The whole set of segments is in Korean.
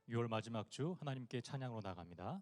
6월 마지막 주 하나님께 찬양으로 나갑니다.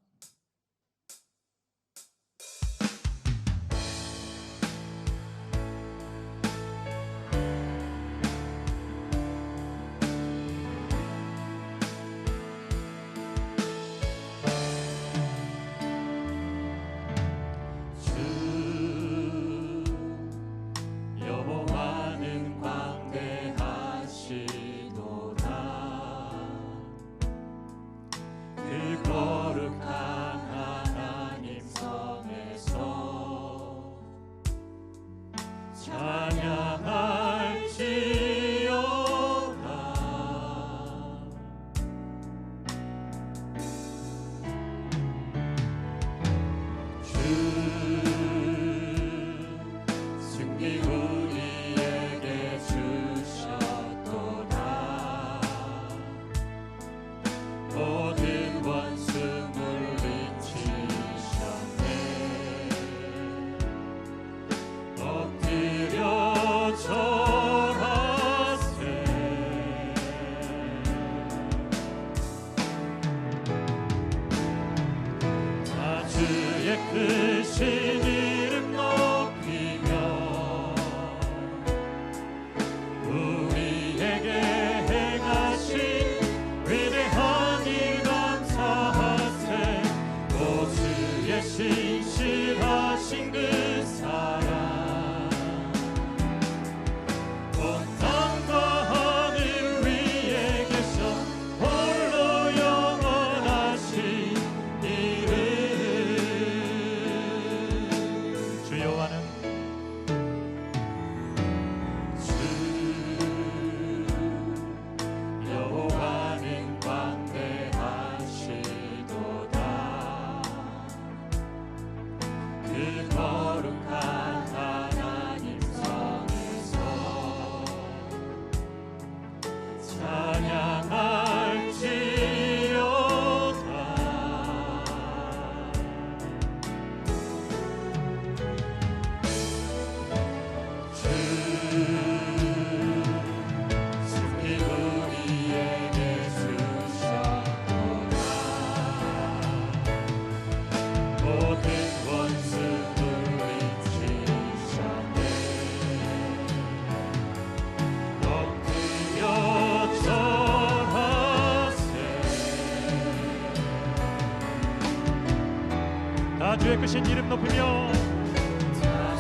주의 크신 이름 높이며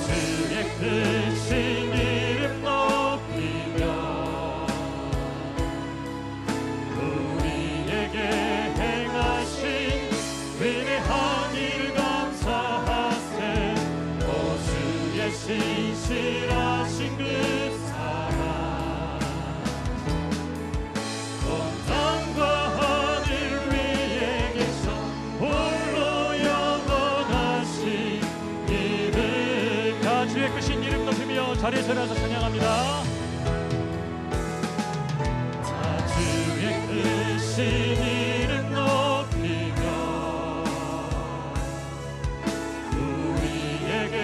주의 크신 이름 높이며 우리에게 행하신 위대한 일 감사하세. 오 주의 신실하신 그 사랑 온 땅과 하늘 위에 계셔 홀로 주의 크신 이름 높이며 자리에서 일어나서 찬양합니다. 자 주의 크신 이름 높이며 우리에게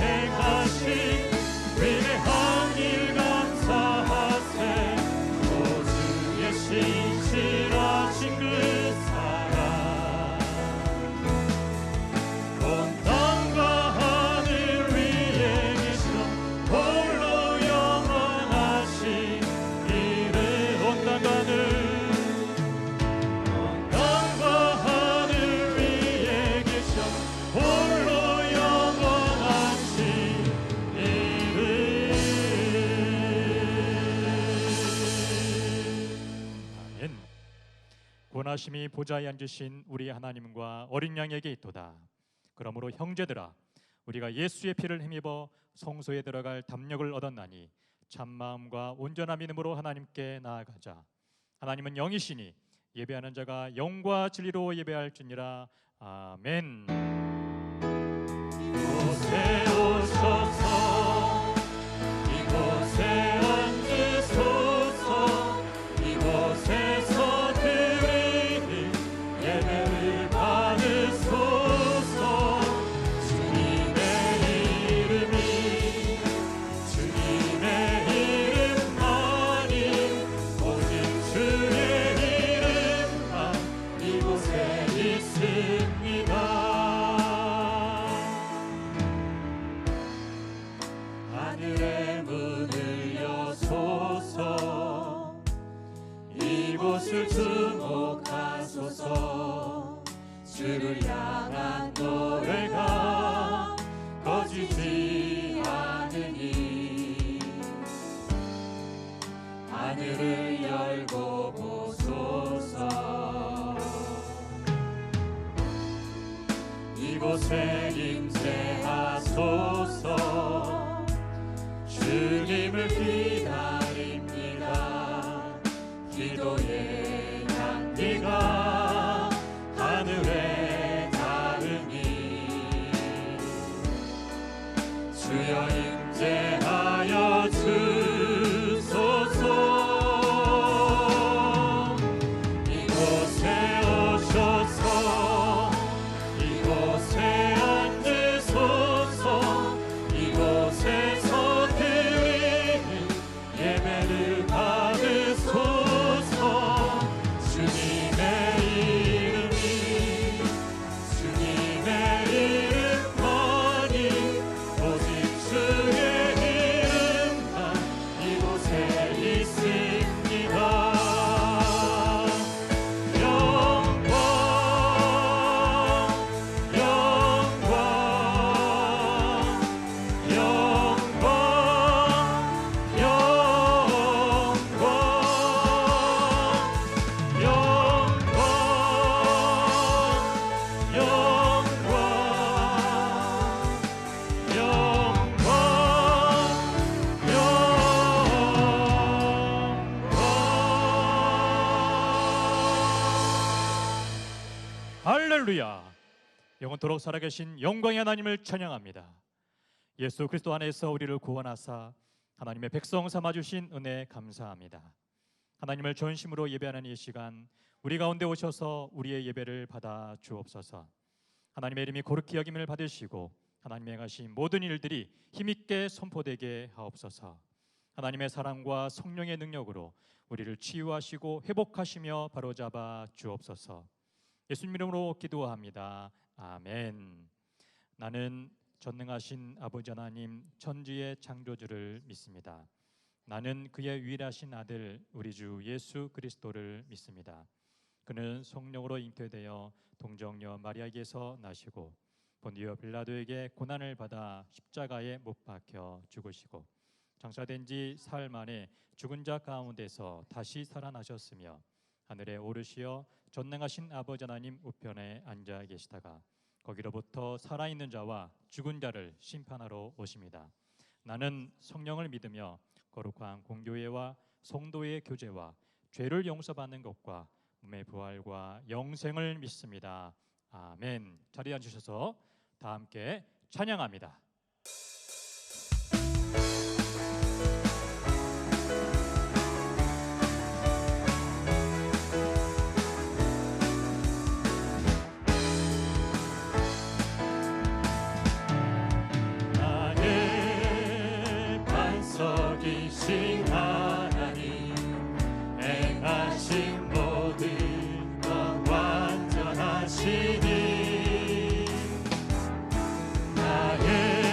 행하신 위대한 일 감사하세. 오 주의 신실하신 그 사랑 온 땅과 하늘 홀로 영원하신 이름 온 땅과 하늘 위에 계셔 홀로 영원하신 이름. 아멘. 권하심이 보좌에 앉으신 우리 하나님과 어린 양에게 있도다. 그러므로 형제들아 우리가 예수의 피를 힘입어 성소에 들어갈 담력을 얻었나니 참마음과 온전한 믿음으로 하나님께 나아가자. 하나님은 영이시니 예배하는 자가 영과 진리로 예배할지니라. 아멘. 이곳에 오셔서 이곳에 앉으소서. 이곳에서 드리는 예배를 받으소서. 주의 이름만 하늘을 열고 보소서. 이곳에 임재하소서. 주님을 기다립니다. 기도의 향기가 하늘에 닿으니 주여 임재하여 주소서. 이곳에 오셔서 이곳에 앉으소서. 이곳에서 드리는 예배를 받으소서. 주님의 이름이 오직 주의 이름만 이곳에 있습니다. 영광 영광 영광 영광 할렐루야. 영원토록 살아계신 영광의 하나님을 찬양합니다. 예수 그리스도 안에서 우리를 구원하사 하나님의 백성 삼아주신 은혜 감사합니다. 하나님을 전심으로 예배하는 이 시간 우리 가운데 오셔서 우리의 예배를 받아 주옵소서. 하나님의 이름이 거룩히 여김을 받으시고 하나님의 행하신 모든 일들이 힘있게 선포되게 하옵소서. 하나님의 사랑과 성령의 능력으로 우리를 치유하시고 회복하시며 바로잡아 주옵소서. 예수님 이름으로 기도합니다. 아멘. 나는 전능하신 아버지 하나님 천지의 창조주를 믿습니다. 나는 그의 유일하신 아들 우리 주 예수 그리스도를 믿습니다. 그는 성령으로 잉태되어 동정녀 마리아에게서 나시고 본디오 빌라도에게 고난을 받아 십자가에 못 박혀 죽으시고 장사된 지 사흘 만에 죽은 자 가운데서 다시 살아나셨으며 하늘에 오르시어 전능하신 아버지 하나님 우편에 앉아 계시다가 거기로부터 살아있는 자와 죽은 자를 심판하러 오십니다. 나는 성령을 믿으며 거룩한 공교회와 성도의 교제와 죄를 용서받는 것과 몸의 부활과 영생을 믿습니다. 아멘. 자리에 앉으셔서 다 함께 찬양합니다. 반석이신 하나님 행하신 모든 것 완전하시니 나의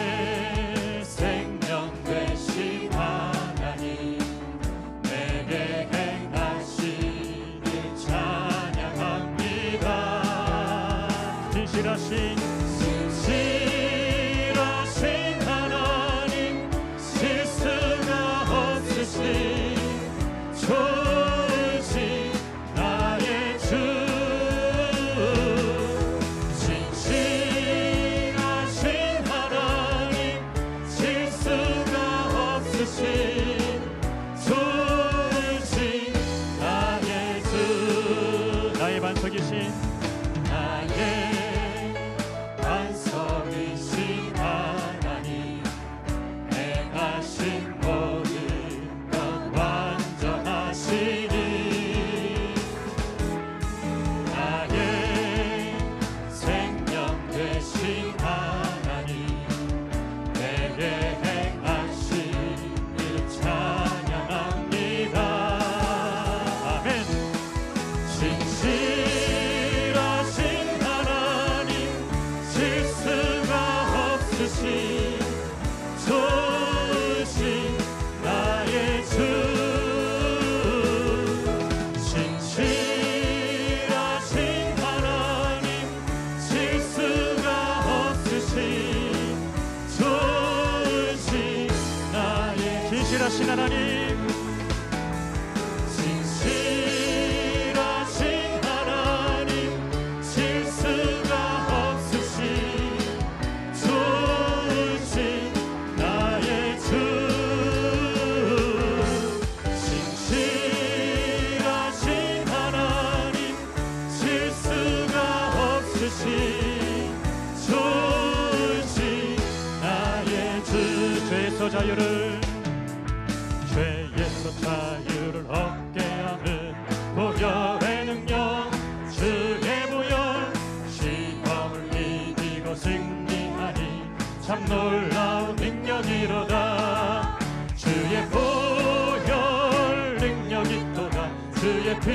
주의 피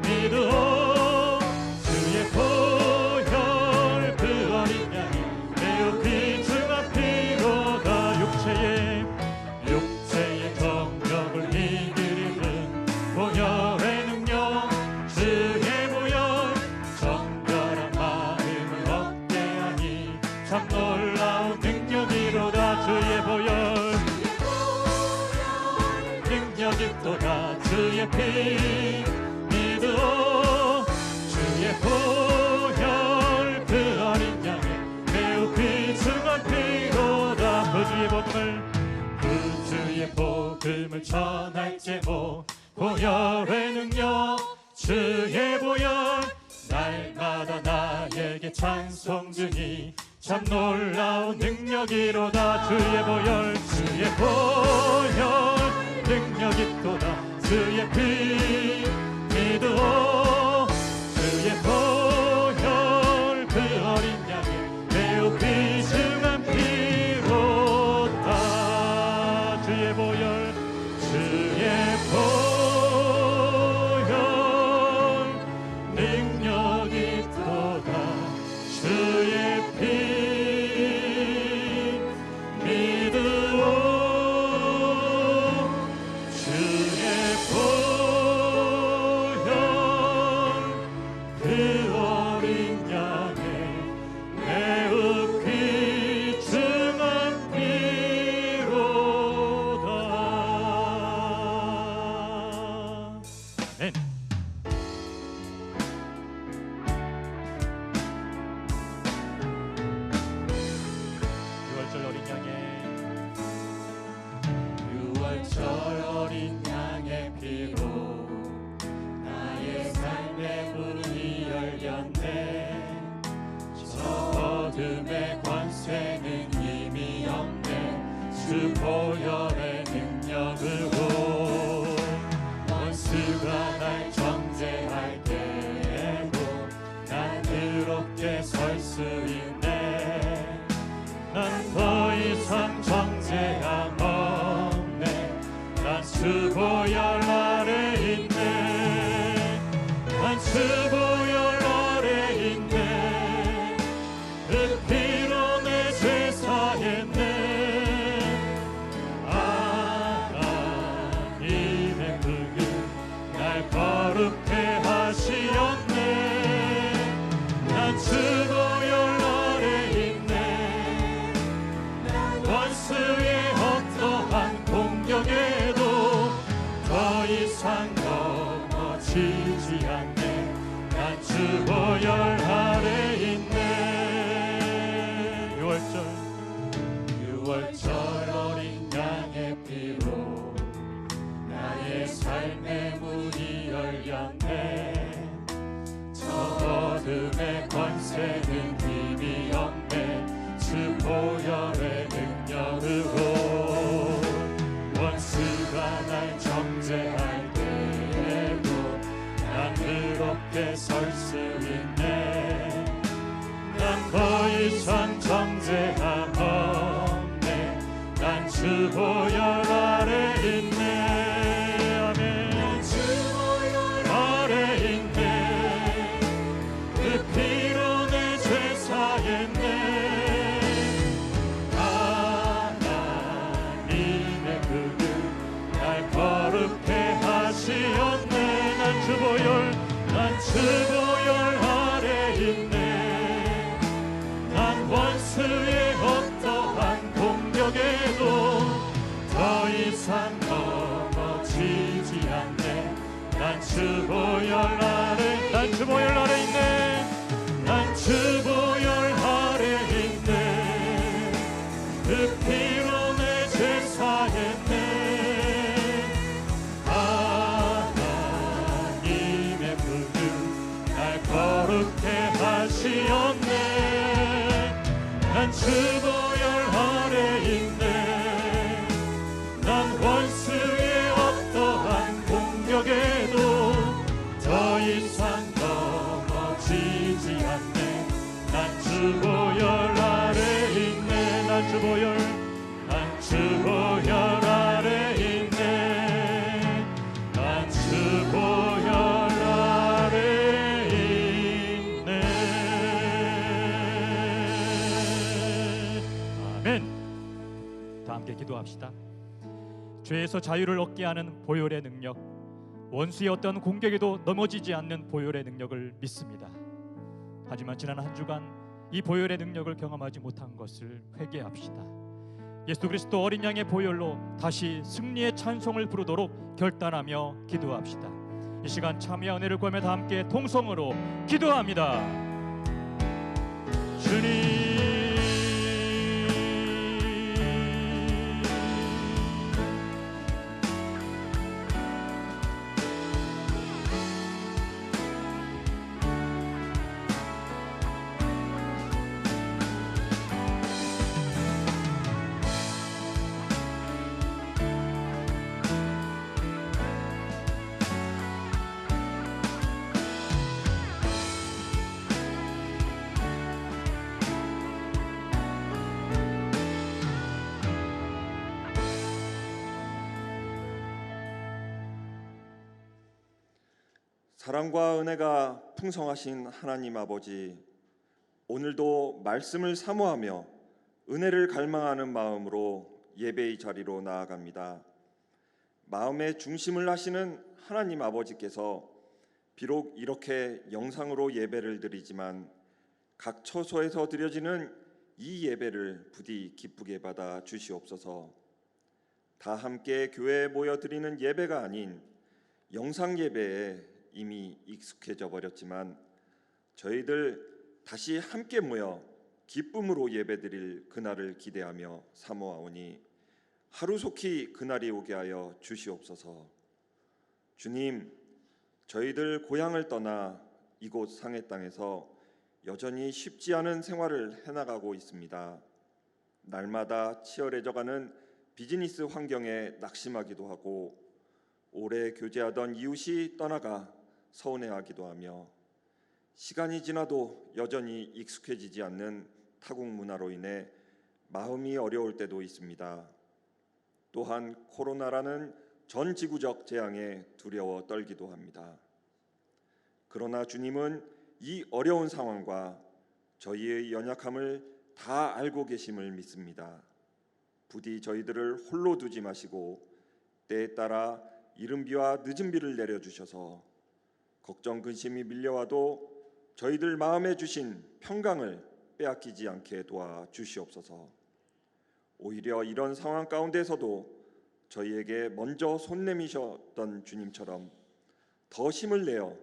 믿어 주의 보혈 그 어린 양이 매우 귀중한 피로다 육체의 정력을 이기리는 보혈의 능력 주의 보혈 정결한 마음을 얻게 하니 참 놀라운 능력이로다 주의 보혈 능력이 또다 주의 피 믿어 주의 보혈 그 어린 양의 매우 귀중한 피로다 그 주의 복음을 전할 제목 보혈의 능력 주의 보혈 날마다 나에게 찬송 중이 참 놀라운 능력이로다 주의 보혈 능력이 또다 주의 피 믿어 주의 보혈 그 어린 양의 매우 귀중한 피로다 주의 보혈 능력이 또다 주의 피 믿어 주의 보혈 그 어린 양의 매우 귀중한 피로다. 아멘. 유월절 어린 양의 피로 나의 삶의 문이 열렸네 저 어둠의 권세는 이미 없네 주 보혈의 능력으로 원수가 날 정죄할 때에도 난 의롭게 설 수 있네 난 더 이상 정죄함 없네 난 주 보혈 아래 있네 난 주 보혈 아래 있네 그 피로 내 죄 사했네 하나님의 그릇 날 거룩해 하시었네 난 주 보혈 아래 있네 원수의 어떠한 공격에도 더 이상 넘어지지 않네 난 주 보혈 아래 있네 유월절 어린 양의 피로 나의 삶의 문이 열렸네 저 어둠의 권세는 힘이 없네 주 보혈의 능력으로 원수가 날 정죄할 때에도 난 의롭게 설 수 있네 난 더 이상 정죄함 없네 난 주 보혈 아래 있네 아멘 주 보혈 아래 있네 그 피로 내 죄 사했네 하나님의 그릇 날 거룩해 하시었네 난 주 보혈 아래 있네 난 원수의 어떠한 공격에도 더 이상 넘어지지 않네 난 주 보혈 아래 있네 난 주 보혈 아래 있네 그 피로 내 죄 사했네 하나님의 그릇 날 거룩해 하시었네 난 주 보혈 아래 있네 난 원수의 어떠한 공격에도 더 이상 넘어지지 기도합시다. 죄에서 자유를 얻게 하는 보혈의 능력, 원수의 어떤 공격에도 넘어지지 않는 보혈의 능력을 믿습니다. 하지만 지난 한 주간 이 보혈의 능력을 경험하지 못한 것을 회개합시다. 예수 그리스도 어린 양의 보혈로 다시 승리의 찬송을 부르도록 결단하며 기도합시다. 이 시간 참여와 은혜를 구하며 다 함께 통성으로 기도합니다. 주님, 사랑과 은혜가 풍성하신 하나님 아버지, 오늘도 말씀을 사모하며 은혜를 갈망하는 마음으로 예배의 자리로 나아갑니다. 마음의 중심을 하시는 하나님 아버지께서 비록 이렇게 영상으로 예배를 드리지만 각 처소에서 드려지는 이 예배를 부디 기쁘게 받아 주시옵소서. 다 함께 교회에 모여 드리는 예배가 아닌 영상 예배에 이미 익숙해져 버렸지만 저희들 다시 함께 모여 기쁨으로 예배드릴 그날을 기대하며 사모하오니 하루속히 그날이 오게 하여 주시옵소서. 주님, 저희들 고향을 떠나 이곳 상해 땅에서 여전히 쉽지 않은 생활을 해나가고 있습니다. 날마다 치열해져가는 비즈니스 환경에 낙심하기도 하고 오래 교제하던 이웃이 떠나가 서운해하기도 하며 시간이 지나도 여전히 익숙해지지 않는 타국 문화로 인해 마음이 어려울 때도 있습니다. 또한 코로나라는 전 지구적 재앙에 두려워 떨기도 합니다. 그러나 주님은 이 어려운 상황과 저희의 연약함을 다 알고 계심을 믿습니다. 부디 저희들을 홀로 두지 마시고 때에 따라 이른 비와 늦은 비를 내려주셔서 걱정 근심이 밀려와도 저희들 마음에 주신 평강을 빼앗기지 않게 도와주시옵소서. 오히려 이런 상황 가운데서도 저희에게 먼저 손 내미셨던 주님처럼 더 힘을 내어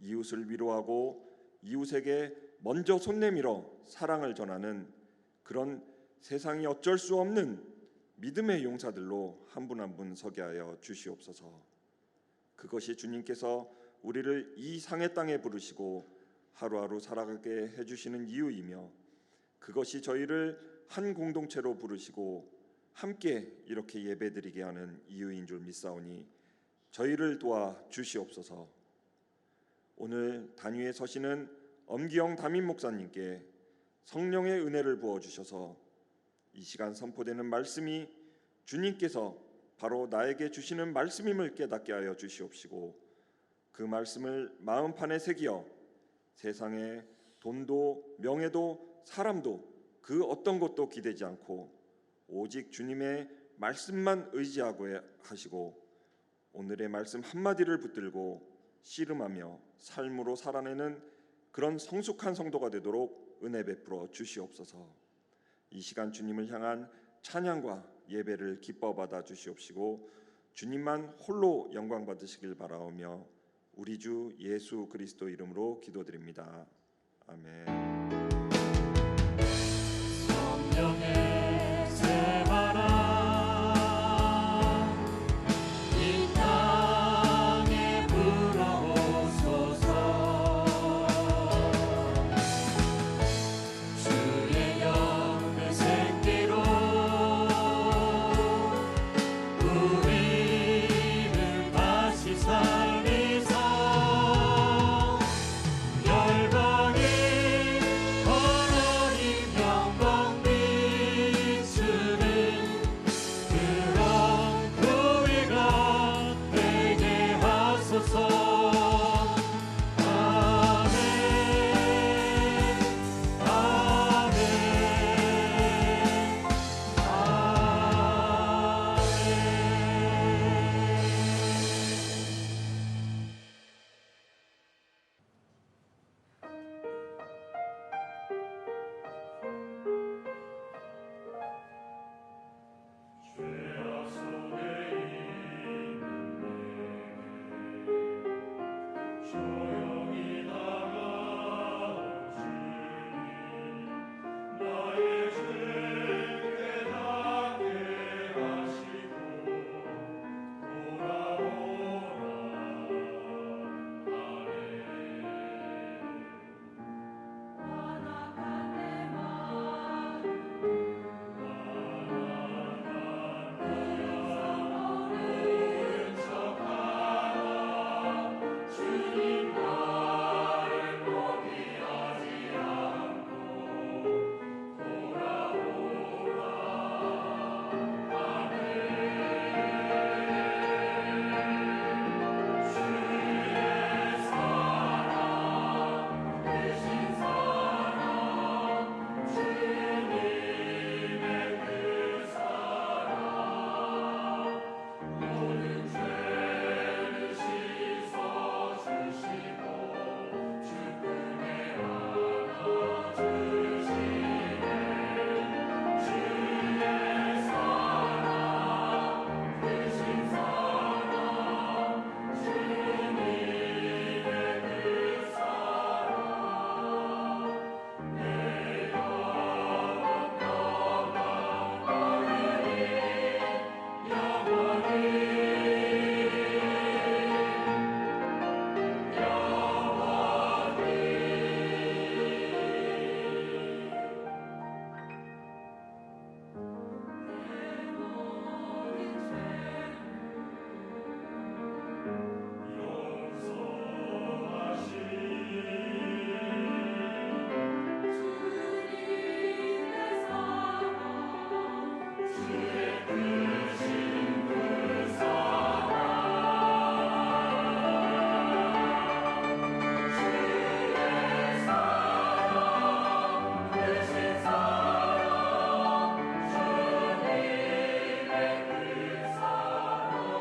이웃을 위로하고 이웃에게 먼저 손 내밀어 사랑을 전하는 그런 세상이 어쩔 수 없는 믿음의 용사들로 한 분 한 분 서게 하여 주시옵소서. 그것이 주님께서 우리를 이 상해 땅에 부르시고 하루하루 살아가게 해주시는 이유이며 그것이 저희를 한 공동체로 부르시고 함께 이렇게 예배드리게 하는 이유인 줄 믿사오니 저희를 도와 주시옵소서. 오늘 단위에 서시는 엄기영 담임 목사님께 성령의 은혜를 부어주셔서 이 시간 선포되는 말씀이 주님께서 바로 나에게 주시는 말씀임을 깨닫게 하여 주시옵시고 그 말씀을 마음판에 새기어 세상에 돈도 명예도 사람도 그 어떤 것도 기대지 않고 오직 주님의 말씀만 의지하고 하시고 오늘의 말씀 한마디를 붙들고 씨름하며 삶으로 살아내는 그런 성숙한 성도가 되도록 은혜 베풀어 주시옵소서. 이 시간 주님을 향한 찬양과 예배를 기뻐 받아 주시옵시고 주님만 홀로 영광 받으시길 바라오며 우리 주 예수 그리스도 이름으로 기도드립니다. 아멘. 성령의 새바람 이 땅에 불어오소서. 주의 영의 생기로 우리를 다시 살리사 열방에 하나님 영광 조용히 다가오시니 나의 죄 깨닫게 하시고 돌아오라 하네. 완악한 내 마음 주님 나를 포기하지 않고 돌아오라 하네. 주의 사랑 대신 사랑 주님의 그 사랑 모든 죄를 씻어주시고 주님의 안아주시네. 주의 사랑 대신 사랑 주님의 그 사랑 내 영원 너만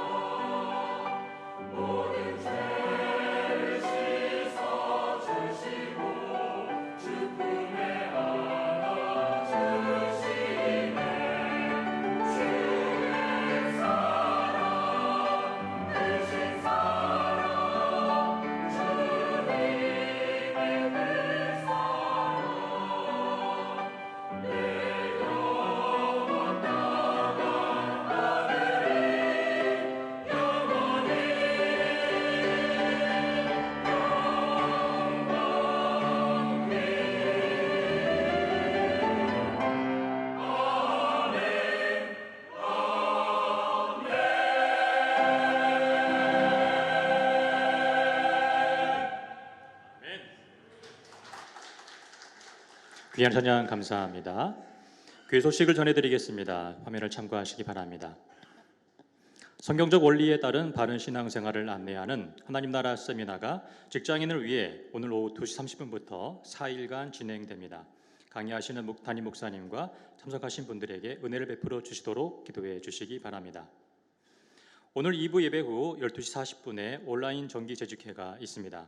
너희를 영원히 모든 죄를 씻어주시고 주품에 안아주시네. 주의 사랑 대신 사랑 주님의 그 사랑 내 영원 나간 하늘이 영원히 귀한 찬양 감사합니다. 교회 소식을 전해드리겠습니다. 화면을 참고하시기 바랍니다. 성경적 원리에 따른 바른 신앙생활을 안내하는 하나님 나라 세미나가 직장인을 위해 오늘 오후 2시 30분부터 4일간 진행됩니다. 강의하시는 담임 목사님과 참석하신 분들에게 은혜를 베풀어 주시도록 기도해 주시기 바랍니다. 오늘 2부 예배 후 12시 40분에 온라인 정기 재직회가 있습니다.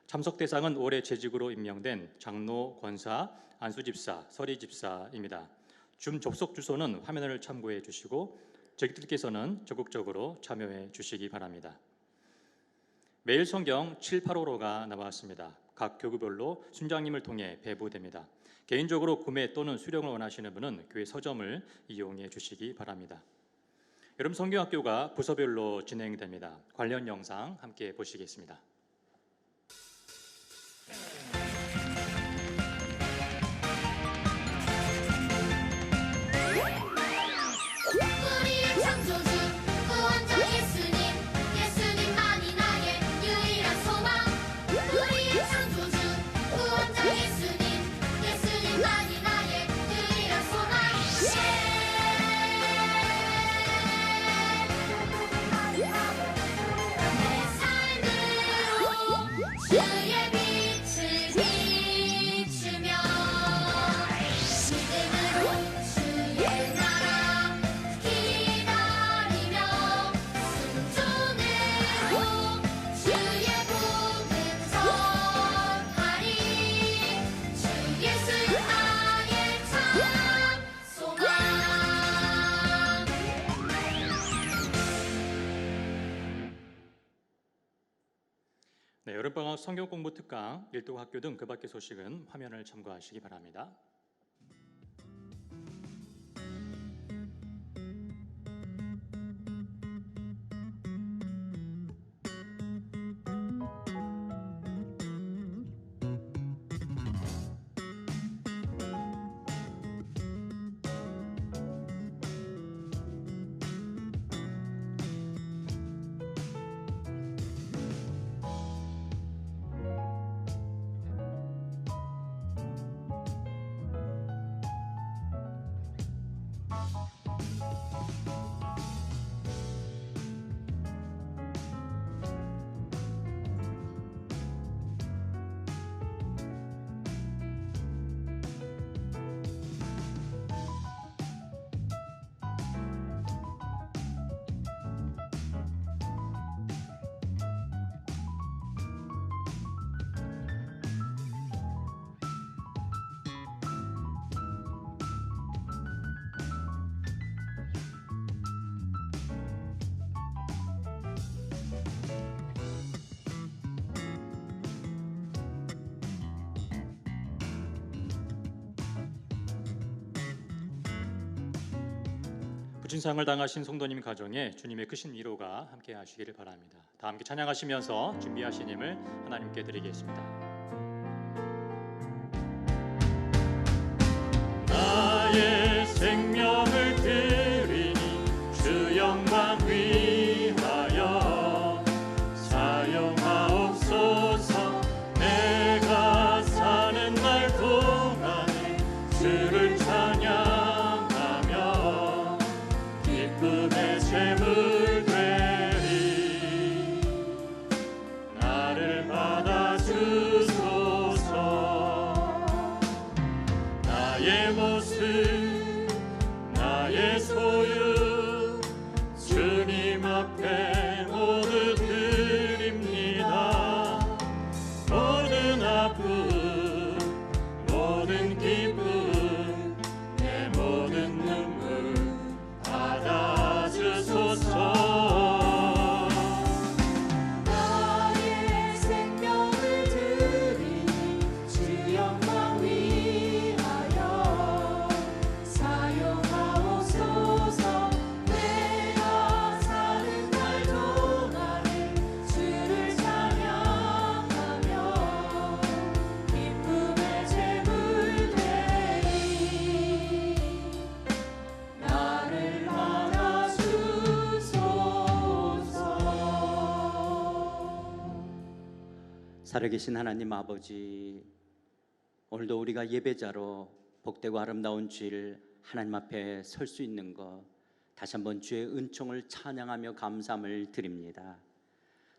참석 대상은 올해 재직으로 임명된 장로, 권사, 안수집사, 서리집사입니다. 줌 접속 주소는 화면을 참고해 주시고 재직들께서는 적극적으로 참여해 주시기 바랍니다. 매일 성경 785로가 나왔습니다. 각 교구별로 순장님을 통해 배부됩니다. 개인적으로 구매 또는 수령을 원하시는 분은 교회 서점을 이용해 주시기 바랍니다. 여름 성경학교가 부서별로 진행됩니다. 관련 영상 함께 보시겠습니다. 우리의 창조주 구원자 예수님 예수님만이 나의 유일한 소망 우리의 창조주 구원자 예수님 예수님만이 나의 유일한 소망 내 삶으로 주의 빛을 네, 여름방학 성경공부 특강, 일도학교 등 그 밖의 소식은 화면을 참고하시기 바랍니다. 부친상을 당하신 성도님 가정에 주님의 크신 위로가 함께 하시기를 바랍니다. 다 함께 찬양하시면서 준비하신 힘을 하나님께 드리겠습니다. 나의 생명을 드리니 주 영광 위하여 사용하옵소서. 내가 사는 날 동안에 주를 찬양하며 기쁨의 제물 되리. 나를 받아주소서. 나의 모습 나의 소유 주님 앞에 모두 드립니다. 모든 아픔 모든 기쁨 내 모든 눈물 받아주소서. 나의 생명을 드리니 주 영광 위하여 사용하옵소서. 내가 사는 날 동안에 주를 찬양하며 기쁨의 제물 되리. 나를 받아주소서. 살아계신 하나님 아버지, 오늘도 우리가 예배자로 복되고 아름다운 주일 하나님 앞에 설 수 있는 것 다시 한번 주의 은총을 찬양하며 감사함을 드립니다.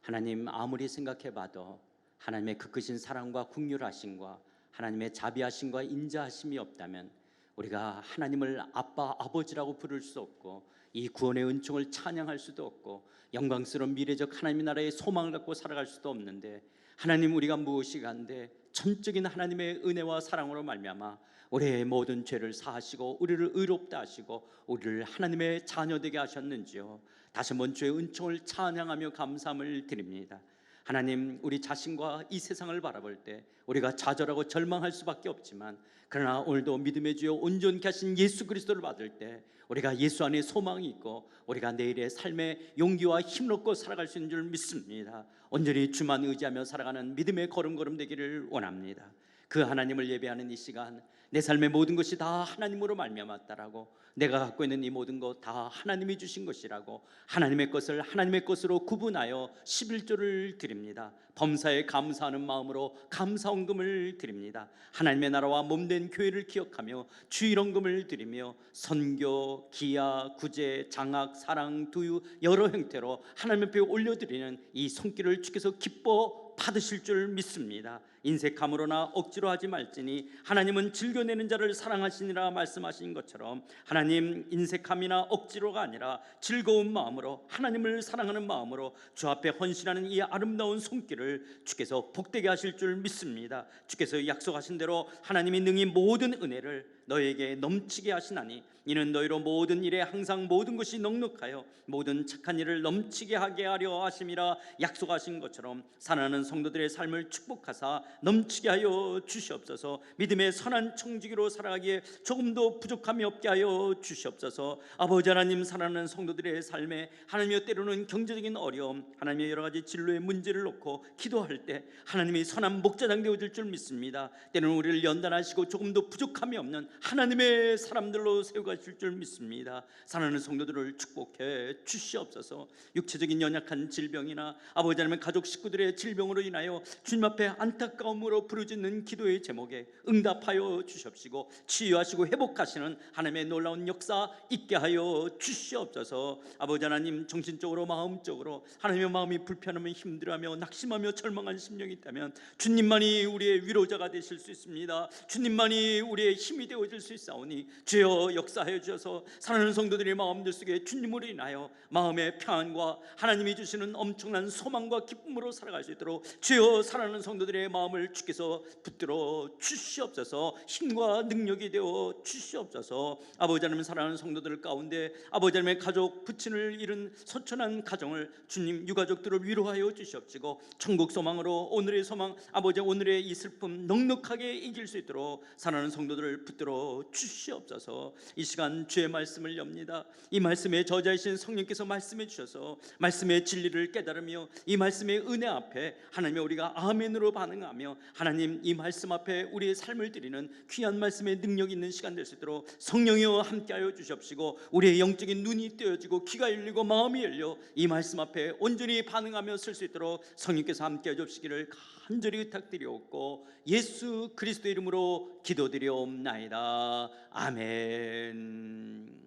하나님, 아무리 생각해봐도 하나님의 그 크신 사랑과 긍휼하심과 하나님의 자비하심과 인자하심이 없다면 우리가 하나님을 아빠, 아버지라고 부를 수 없고 이 구원의 은총을 찬양할 수도 없고 영광스러운 미래적 하나님의 나라의 소망을 갖고 살아갈 수도 없는데, 하나님, 우리가 무엇이 간데 전적인 하나님의 은혜와 사랑으로 말미암아 우리의 모든 죄를 사하시고 우리를 의롭다 하시고 우리를 하나님의 자녀 되게 하셨는지요. 다시 한번 주의 은총을 찬양하며 감사함을 드립니다. 하나님, 우리 자신과 이 세상을 바라볼 때 우리가 좌절하고 절망할 수밖에 없지만, 그러나 오늘도 믿음의 주여 온전케 하신 예수 그리스도를 받을 때 우리가 예수 안에 소망이 있고 우리가 내일의 삶에 용기와 힘을 얻고 살아갈 수 있는 줄 믿습니다. 온전히 주만 의지하며 살아가는 믿음의 걸음걸음 되기를 원합니다. 그 하나님을 예배하는 이 시간, 내 삶의 모든 것이 다 하나님으로 말미암았다라고, 내가 갖고 있는 이 모든 것 다 하나님이 주신 것이라고 하나님의 것을 하나님의 것으로 구분하여 11조를 드립니다. 범사에 감사하는 마음으로 감사헌금을 드립니다. 하나님의 나라와 몸된 교회를 기억하며 주일헌금을 드리며 선교, 기아, 구제, 장학, 사랑, 두유 여러 형태로 하나님 앞에 올려드리는 이 손길을 주께서 기뻐 받으실 줄 믿습니다. 인색함으로나 억지로 하지 말지니 하나님은 즐겨내는 자를 사랑하시니라 말씀하신 것처럼, 하나님, 인색함이나 억지로가 아니라 즐거운 마음으로 하나님을 사랑하는 마음으로 주 앞에 헌신하는 이 아름다운 손길을 주께서 복되게 하실 줄 믿습니다. 주께서 약속하신 대로 하나님이 능히 모든 은혜를 너에게 넘치게 하시나니 이는 너희로 모든 일에 항상 모든 것이 넉넉하여 모든 착한 일을 넘치게 하게 하려 하심이라 약속하신 것처럼, 사랑하는 성도들의 삶을 축복하사 넘치게 하여 주시옵소서. 믿음의 선한 청지기로 살아가기에 조금도 부족함이 없게 하여 주시옵소서. 아버지 하나님, 사랑하는 성도들의 삶에 하나님의 때로는 경제적인 어려움, 하나님의 여러 가지 진로의 문제를 놓고 기도할 때 하나님이 선한 목자장 되어줄 줄 믿습니다. 때로는 우리를 연단하시고 조금도 부족함이 없는 하나님의 사람들로 세워가실 줄 믿습니다. 사랑하는 성도들을 축복해 주시옵소서. 육체적인 연약한 질병이나 아버지 하나님 가족 식구들의 질병으로 인하여 주님 앞에 안타까움으로 부르짖는 기도의 제목에 응답하여 주시옵시고 치유하시고 회복하시는 하나님의 놀라운 역사 있게 하여 주시옵소서. 아버지 하나님, 정신적으로 마음적으로 하나님의 마음이 불편하며 힘들어하며 낙심하며 절망한 심령이 있다면 주님만이 우리의 위로자가 되실 수 있습니다. 주님만이 우리의 힘이 되어질 수 있사오니 주여 역사하여 주셔서 사랑하는 성도들의 마음들 속에 주님으로 인하여 마음의 평안과 하나님이 주시는 엄청난 소망과 기쁨으로 살아갈 수 있도록 주여 사랑하는 성도들의 마음을 주께서 붙들어 주시옵소서. 힘과 능력이 되어 주시옵소서. 아버지 하나님, 사랑하는 성도들 가운데 아버지 하나님의 가족 부친을 잃은 소천한 가정을 주님 유가족들을 위로하여 주시옵시고 천국 소망으로 오늘의 소망, 아버지 오늘의 이 슬픔 넉넉하게 이길 수 있도록 사랑하는 성도들을 붙들어 주시옵소서. 이 시간 주의 말씀을 엽니다. 이 말씀의 저자이신 성령께서 말씀해 주셔서 말씀의 진리를 깨달으며 이 말씀의 은혜 앞에 하나님의 우리가 아멘으로 반응하며 하나님 이 말씀 앞에 우리의 삶을 드리는 귀한 말씀의 능력 있는 시간 될 수 있도록 성령이여 함께하여 주시옵시고 우리의 영적인 눈이 뜨여지고 귀가 열리고 마음이 열려 이 말씀 앞에 온전히 반응하며 쓸 수 있도록 성령께서 함께해 주시기를 간절히 부탁드리옵고 예수 그리스도의 이름으로 기도드리옵나이다. 아멘.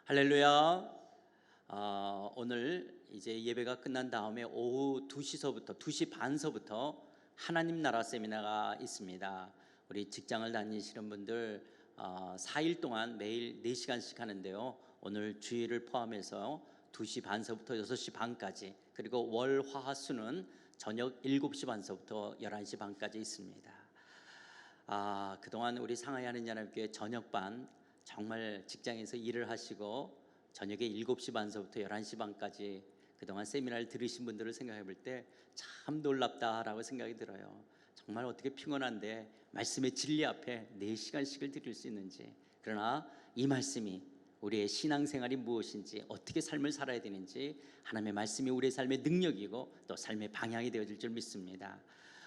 할렐루야. 오늘 이제 예배가 끝난 다음에 오후 2시 반서부터 하나님 나라 세미나가 있습니다. 우리 직장을 다니시는 분들 4일 동안 매일 4시간씩 하는데요. 오늘 주일을 포함해서 2시 반서부터 6시 반까지, 그리고 월, 화, 수는 저녁 7시 반서부터 11시 반까지 있습니다. 그동안 우리 상하이 하느님교회 저녁반 정말 직장에서 일을 하시고 저녁에 7시 반서부터 11시 반까지 그동안 세미나를 들으신 분들을 생각해 볼 때 참 놀랍다라고 생각이 들어요. 정말 어떻게 피곤한데 말씀의 진리 앞에 4시간씩을 드릴 수 있는지, 그러나 이 말씀이 우리의 신앙생활이 무엇인지, 어떻게 삶을 살아야 되는지, 하나님의 말씀이 우리의 삶의 능력이고 또 삶의 방향이 되어질 줄 믿습니다.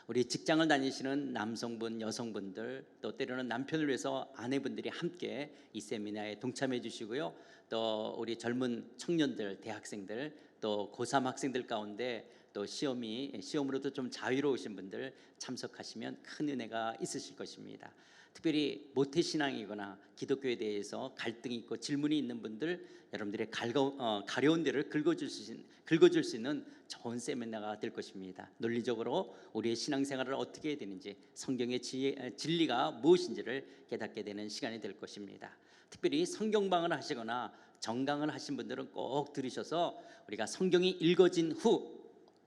우리 직장을 다니시는 남성분, 여성분들, 또 때로는 남편을 위해서 아내분들이 함께 이 세미나에 동참해 주시고요. 또 우리 젊은 청년들, 대학생들, 또 고3 학생들 가운데 또 시험으로도 좀 자유로우신 분들 참석하시면 큰 은혜가 있으실 것입니다. 특별히 모태신앙이거나 기독교에 대해서 갈등이 있고 질문이 있는 분들, 여러분들의 가려운 데를 긁어줄 수 있는 좋은 세미나가 될 것입니다. 논리적으로 우리의 신앙생활을 어떻게 해야 되는지, 성경의 진리가 무엇인지를 깨닫게 되는 시간이 될 것입니다. 특별히 성경방을 하시거나 정강을 하신 분들은 꼭 들으셔서 우리가 성경이 읽어진 후,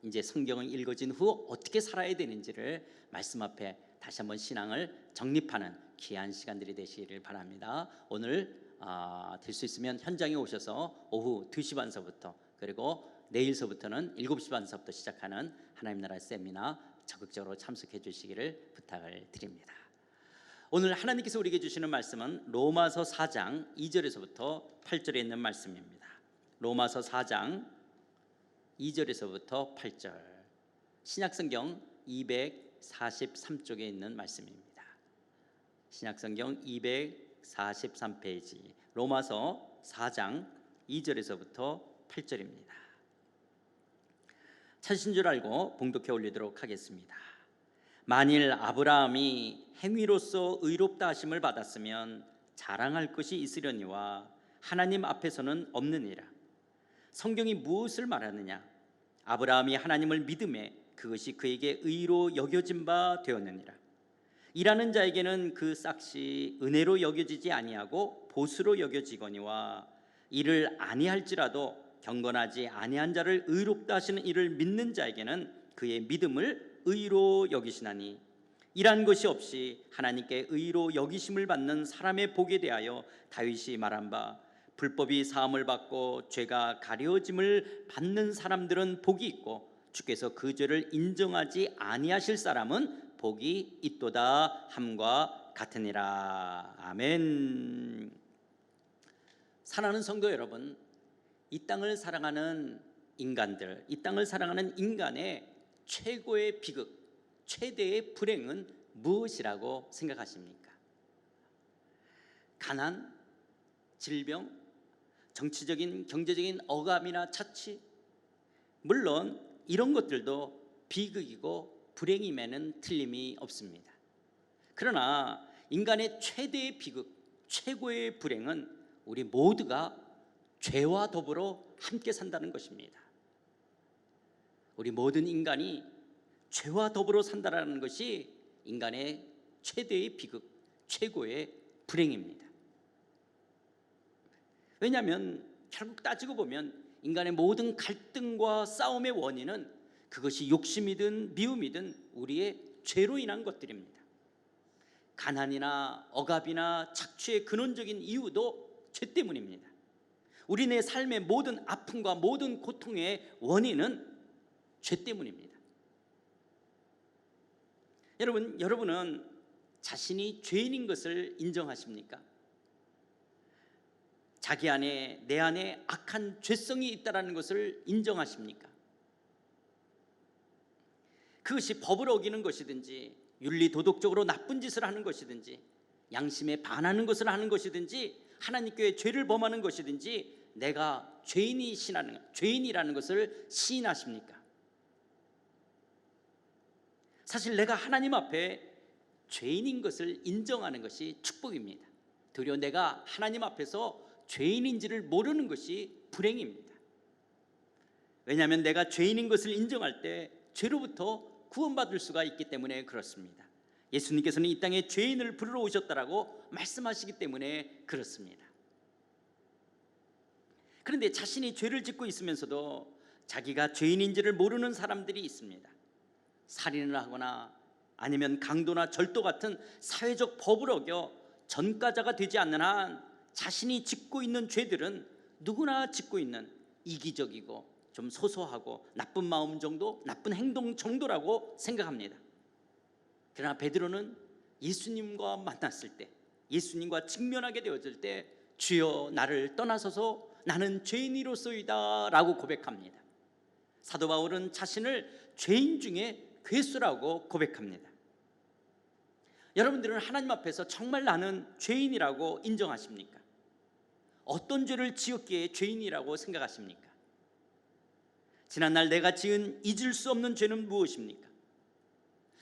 이제 성경을 읽어진 후 어떻게 살아야 되는지를 말씀 앞에 다시 한번 신앙을 정립하는 귀한 시간들이 되시기를 바랍니다. 오늘 될 수 있으면 현장에 오셔서 오후 2시 반서부터, 그리고 내일서부터는 7시 반서부터 시작하는 하나님 나라 세미나 적극적으로 참석해 주시기를 부탁을 드립니다. 오늘 하나님께서 우리에게 주시는 말씀은 로마서 4장 2절에서부터 8절에 있는 말씀입니다. 로마서 4장 2절에서부터 8절, 신약성경 243쪽에 있는 말씀입니다. 신약성경 243페이지, 로마서 4장 2절에서부터 8절입니다. 찾으신 줄 알고 봉독해 올리도록 하겠습니다. 만일 아브라함이 행위로서 의롭다 하심을 받았으면 자랑할 것이 있으려니와 하나님 앞에서는 없느니라. 성경이 무엇을 말하느냐? 아브라함이 하나님을 믿음에 그것이 그에게 의로 여겨진 바 되었느니라. 일하는 자에게는 그 싹이 은혜로 여겨지지 아니하고 보수로 여겨지거니와 이를 아니할지라도 경건하지 아니한 자를 의롭다 하시는 이를 믿는 자에게는 그의 믿음을 의로 여기시나니, 이란 것이 없이 하나님께 의로 여기심을 받는 사람의 복에 대하여 다윗이 말한 바, 불법이 사함을 받고 죄가 가려짐을 받는 사람들은 복이 있고 주께서 그 죄를 인정하지 아니하실 사람은 복이 있도다 함과 같으니라. 아멘. 사랑하는 성도 여러분, 이 땅을 사랑하는 인간들, 이 땅을 사랑하는 인간의 최고의 비극, 최대의 불행은 무엇이라고 생각하십니까? 가난, 질병, 정치적인, 경제적인 억압이나 착취, 물론 이런 것들도 비극이고 불행임에는 틀림이 없습니다. 그러나 인간의 최대의 비극, 최고의 불행은 우리 모두가 죄와 더불어 함께 산다는 것입니다. 우리 모든 인간이 죄와 더불어 산다는 것이 인간의 최대의 비극, 최고의 불행입니다. 왜냐하면 결국 따지고 보면 인간의 모든 갈등과 싸움의 원인은 그것이 욕심이든 미움이든 우리의 죄로 인한 것들입니다. 가난이나 억압이나 착취의 근원적인 이유도 죄 때문입니다. 우리네 삶의 모든 아픔과 모든 고통의 원인은 죄 때문입니다. 여러분은 자신이 죄인인 것을 인정하십니까? 자기 안에, 내 안에 악한 죄성이 있다는 것을 인정하십니까? 그것이 법을 어기는 것이든지 윤리 도덕적으로 나쁜 짓을 하는 것이든지 양심에 반하는 것을 하는 것이든지 하나님께 죄를 범하는 것이든지 내가 죄인이라는 것을 시인하십니까? 사실 내가 하나님 앞에 죄인인 것을 인정하는 것이 축복입니다. 도리어 내가 하나님 앞에서 죄인인지를 모르는 것이 불행입니다. 왜냐하면 내가 죄인인 것을 인정할 때 죄로부터 구원받을 수가 있기 때문에 그렇습니다. 예수님께서는 이 땅에 죄인을 부르러 오셨다라고 말씀하시기 때문에 그렇습니다. 그런데 자신이 죄를 짓고 있으면서도 자기가 죄인인지를 모르는 사람들이 있습니다. 살인을 하거나 아니면 강도나 절도 같은 사회적 법을 어겨 전과자가 되지 않는 한 자신이 짓고 있는 죄들은 누구나 짓고 있는 이기적이고 좀 소소하고 나쁜 마음 정도, 나쁜 행동 정도라고 생각합니다. 그러나 베드로는 예수님과 만났을 때, 예수님과 직면하게 되어질 때 주여 나를 떠나소서 나는 죄인이로소이다 라고 고백합니다. 사도 바울은 자신을 죄인 중에 괴수라고 고백합니다. 여러분들은 하나님 앞에서 정말 나는 죄인이라고 인정하십니까? 어떤 죄를 지었기에 죄인이라고 생각하십니까? 지난날 내가 지은 잊을 수 없는 죄는 무엇입니까?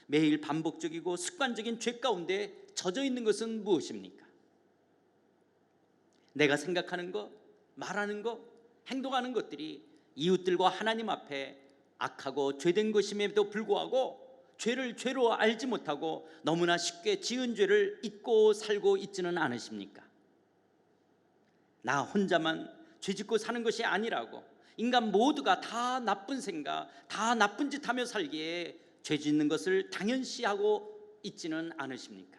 매일 반복적이고 습관적인 죄 가운데 젖어 있는 것은 무엇입니까? 내가 생각하는 것, 말하는 것, 행동하는 것들이 이웃들과 하나님 앞에 악하고 죄된 것임에도 불구하고 죄를 죄로 알지 못하고 너무나 쉽게 지은 죄를 잊고 살고 있지는 않으십니까? 나 혼자만 죄짓고 사는 것이 아니라고, 인간 모두가 다 나쁜 생각, 다 나쁜 짓 하며 살기에 죄 짓는 것을 당연시하고 있지는 않으십니까?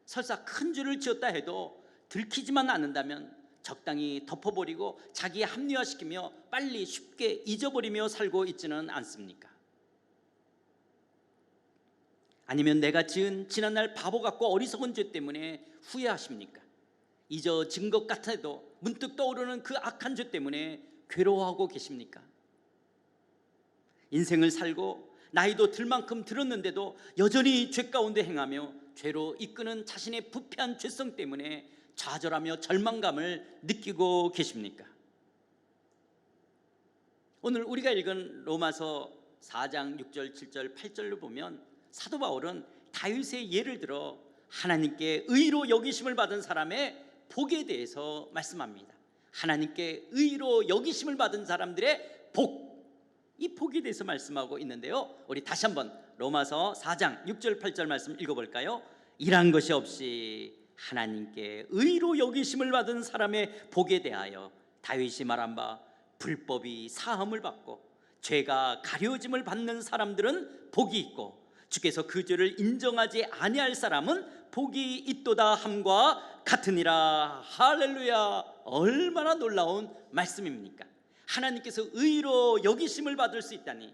설사 큰 죄를 지었다 해도 들키지만 않는다면 적당히 덮어버리고 자기에 합리화시키며 빨리 쉽게 잊어버리며 살고 있지는 않습니까? 아니면 내가 지은 지난날 바보 같고 어리석은 죄 때문에 후회하십니까? 잊어진 것 같아도 문득 떠오르는 그 악한 죄 때문에 괴로워하고 계십니까? 인생을 살고 나이도 들 만큼 들었는데도 여전히 죄 가운데 행하며 죄로 이끄는 자신의 부패한 죄성 때문에 좌절하며 절망감을 느끼고 계십니까? 오늘 우리가 읽은 로마서 4장 6절, 7절, 8절로 보면 사도 바울은 다윗의 예를 들어 하나님께 의로 여기심을 받은 사람의 복에 대해서 말씀합니다. 하나님께 의로 여기심을 받은 사람들의 복, 이 복에 대해서 말씀하고 있는데요, 우리 다시 한번 로마서 4장 6절 8절 말씀 읽어볼까요? 일한 것이 없이 하나님께 의로 여기심을 받은 사람의 복에 대하여 다윗이 말한 바 불법이 사함을 받고 죄가 가려짐을 받는 사람들은 복이 있고 주께서 그 죄를 인정하지 아니할 사람은 복이 있도다 함과 같으니라. 할렐루야. 얼마나 놀라운 말씀입니까? 하나님께서 의로 여기심을 받을 수 있다니,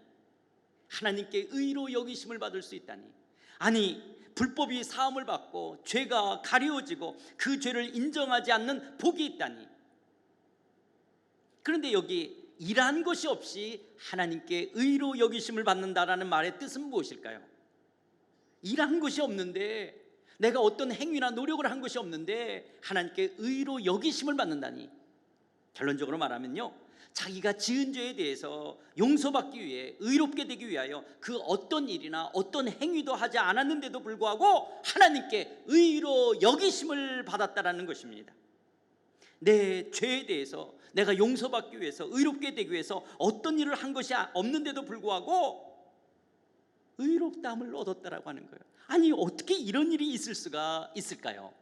하나님께 의로 여기심을 받을 수 있다니, 아니 불법이 사함을 받고 죄가 가려워지고 그 죄를 인정하지 않는 복이 있다니. 그런데 여기 일한 것이 없이 하나님께 의로 여기심을 받는다라는 말의 뜻은 무엇일까요? 일한 것이 없는데, 내가 어떤 행위나 노력을 한 것이 없는데 하나님께 의로 여기심을 받는다니. 결론적으로 말하면요, 자기가 지은 죄에 대해서 용서받기 위해, 의롭게 되기 위하여 그 어떤 일이나 어떤 행위도 하지 않았는데도 불구하고 하나님께 의로 여기심을 받았다라는 것입니다. 내 죄에 대해서 내가 용서받기 위해서, 의롭게 되기 위해서 어떤 일을 한 것이 없는데도 불구하고 의롭다함을 얻었다라고 하는 거예요. 아니 어떻게 이런 일이 있을 수가 있을까요?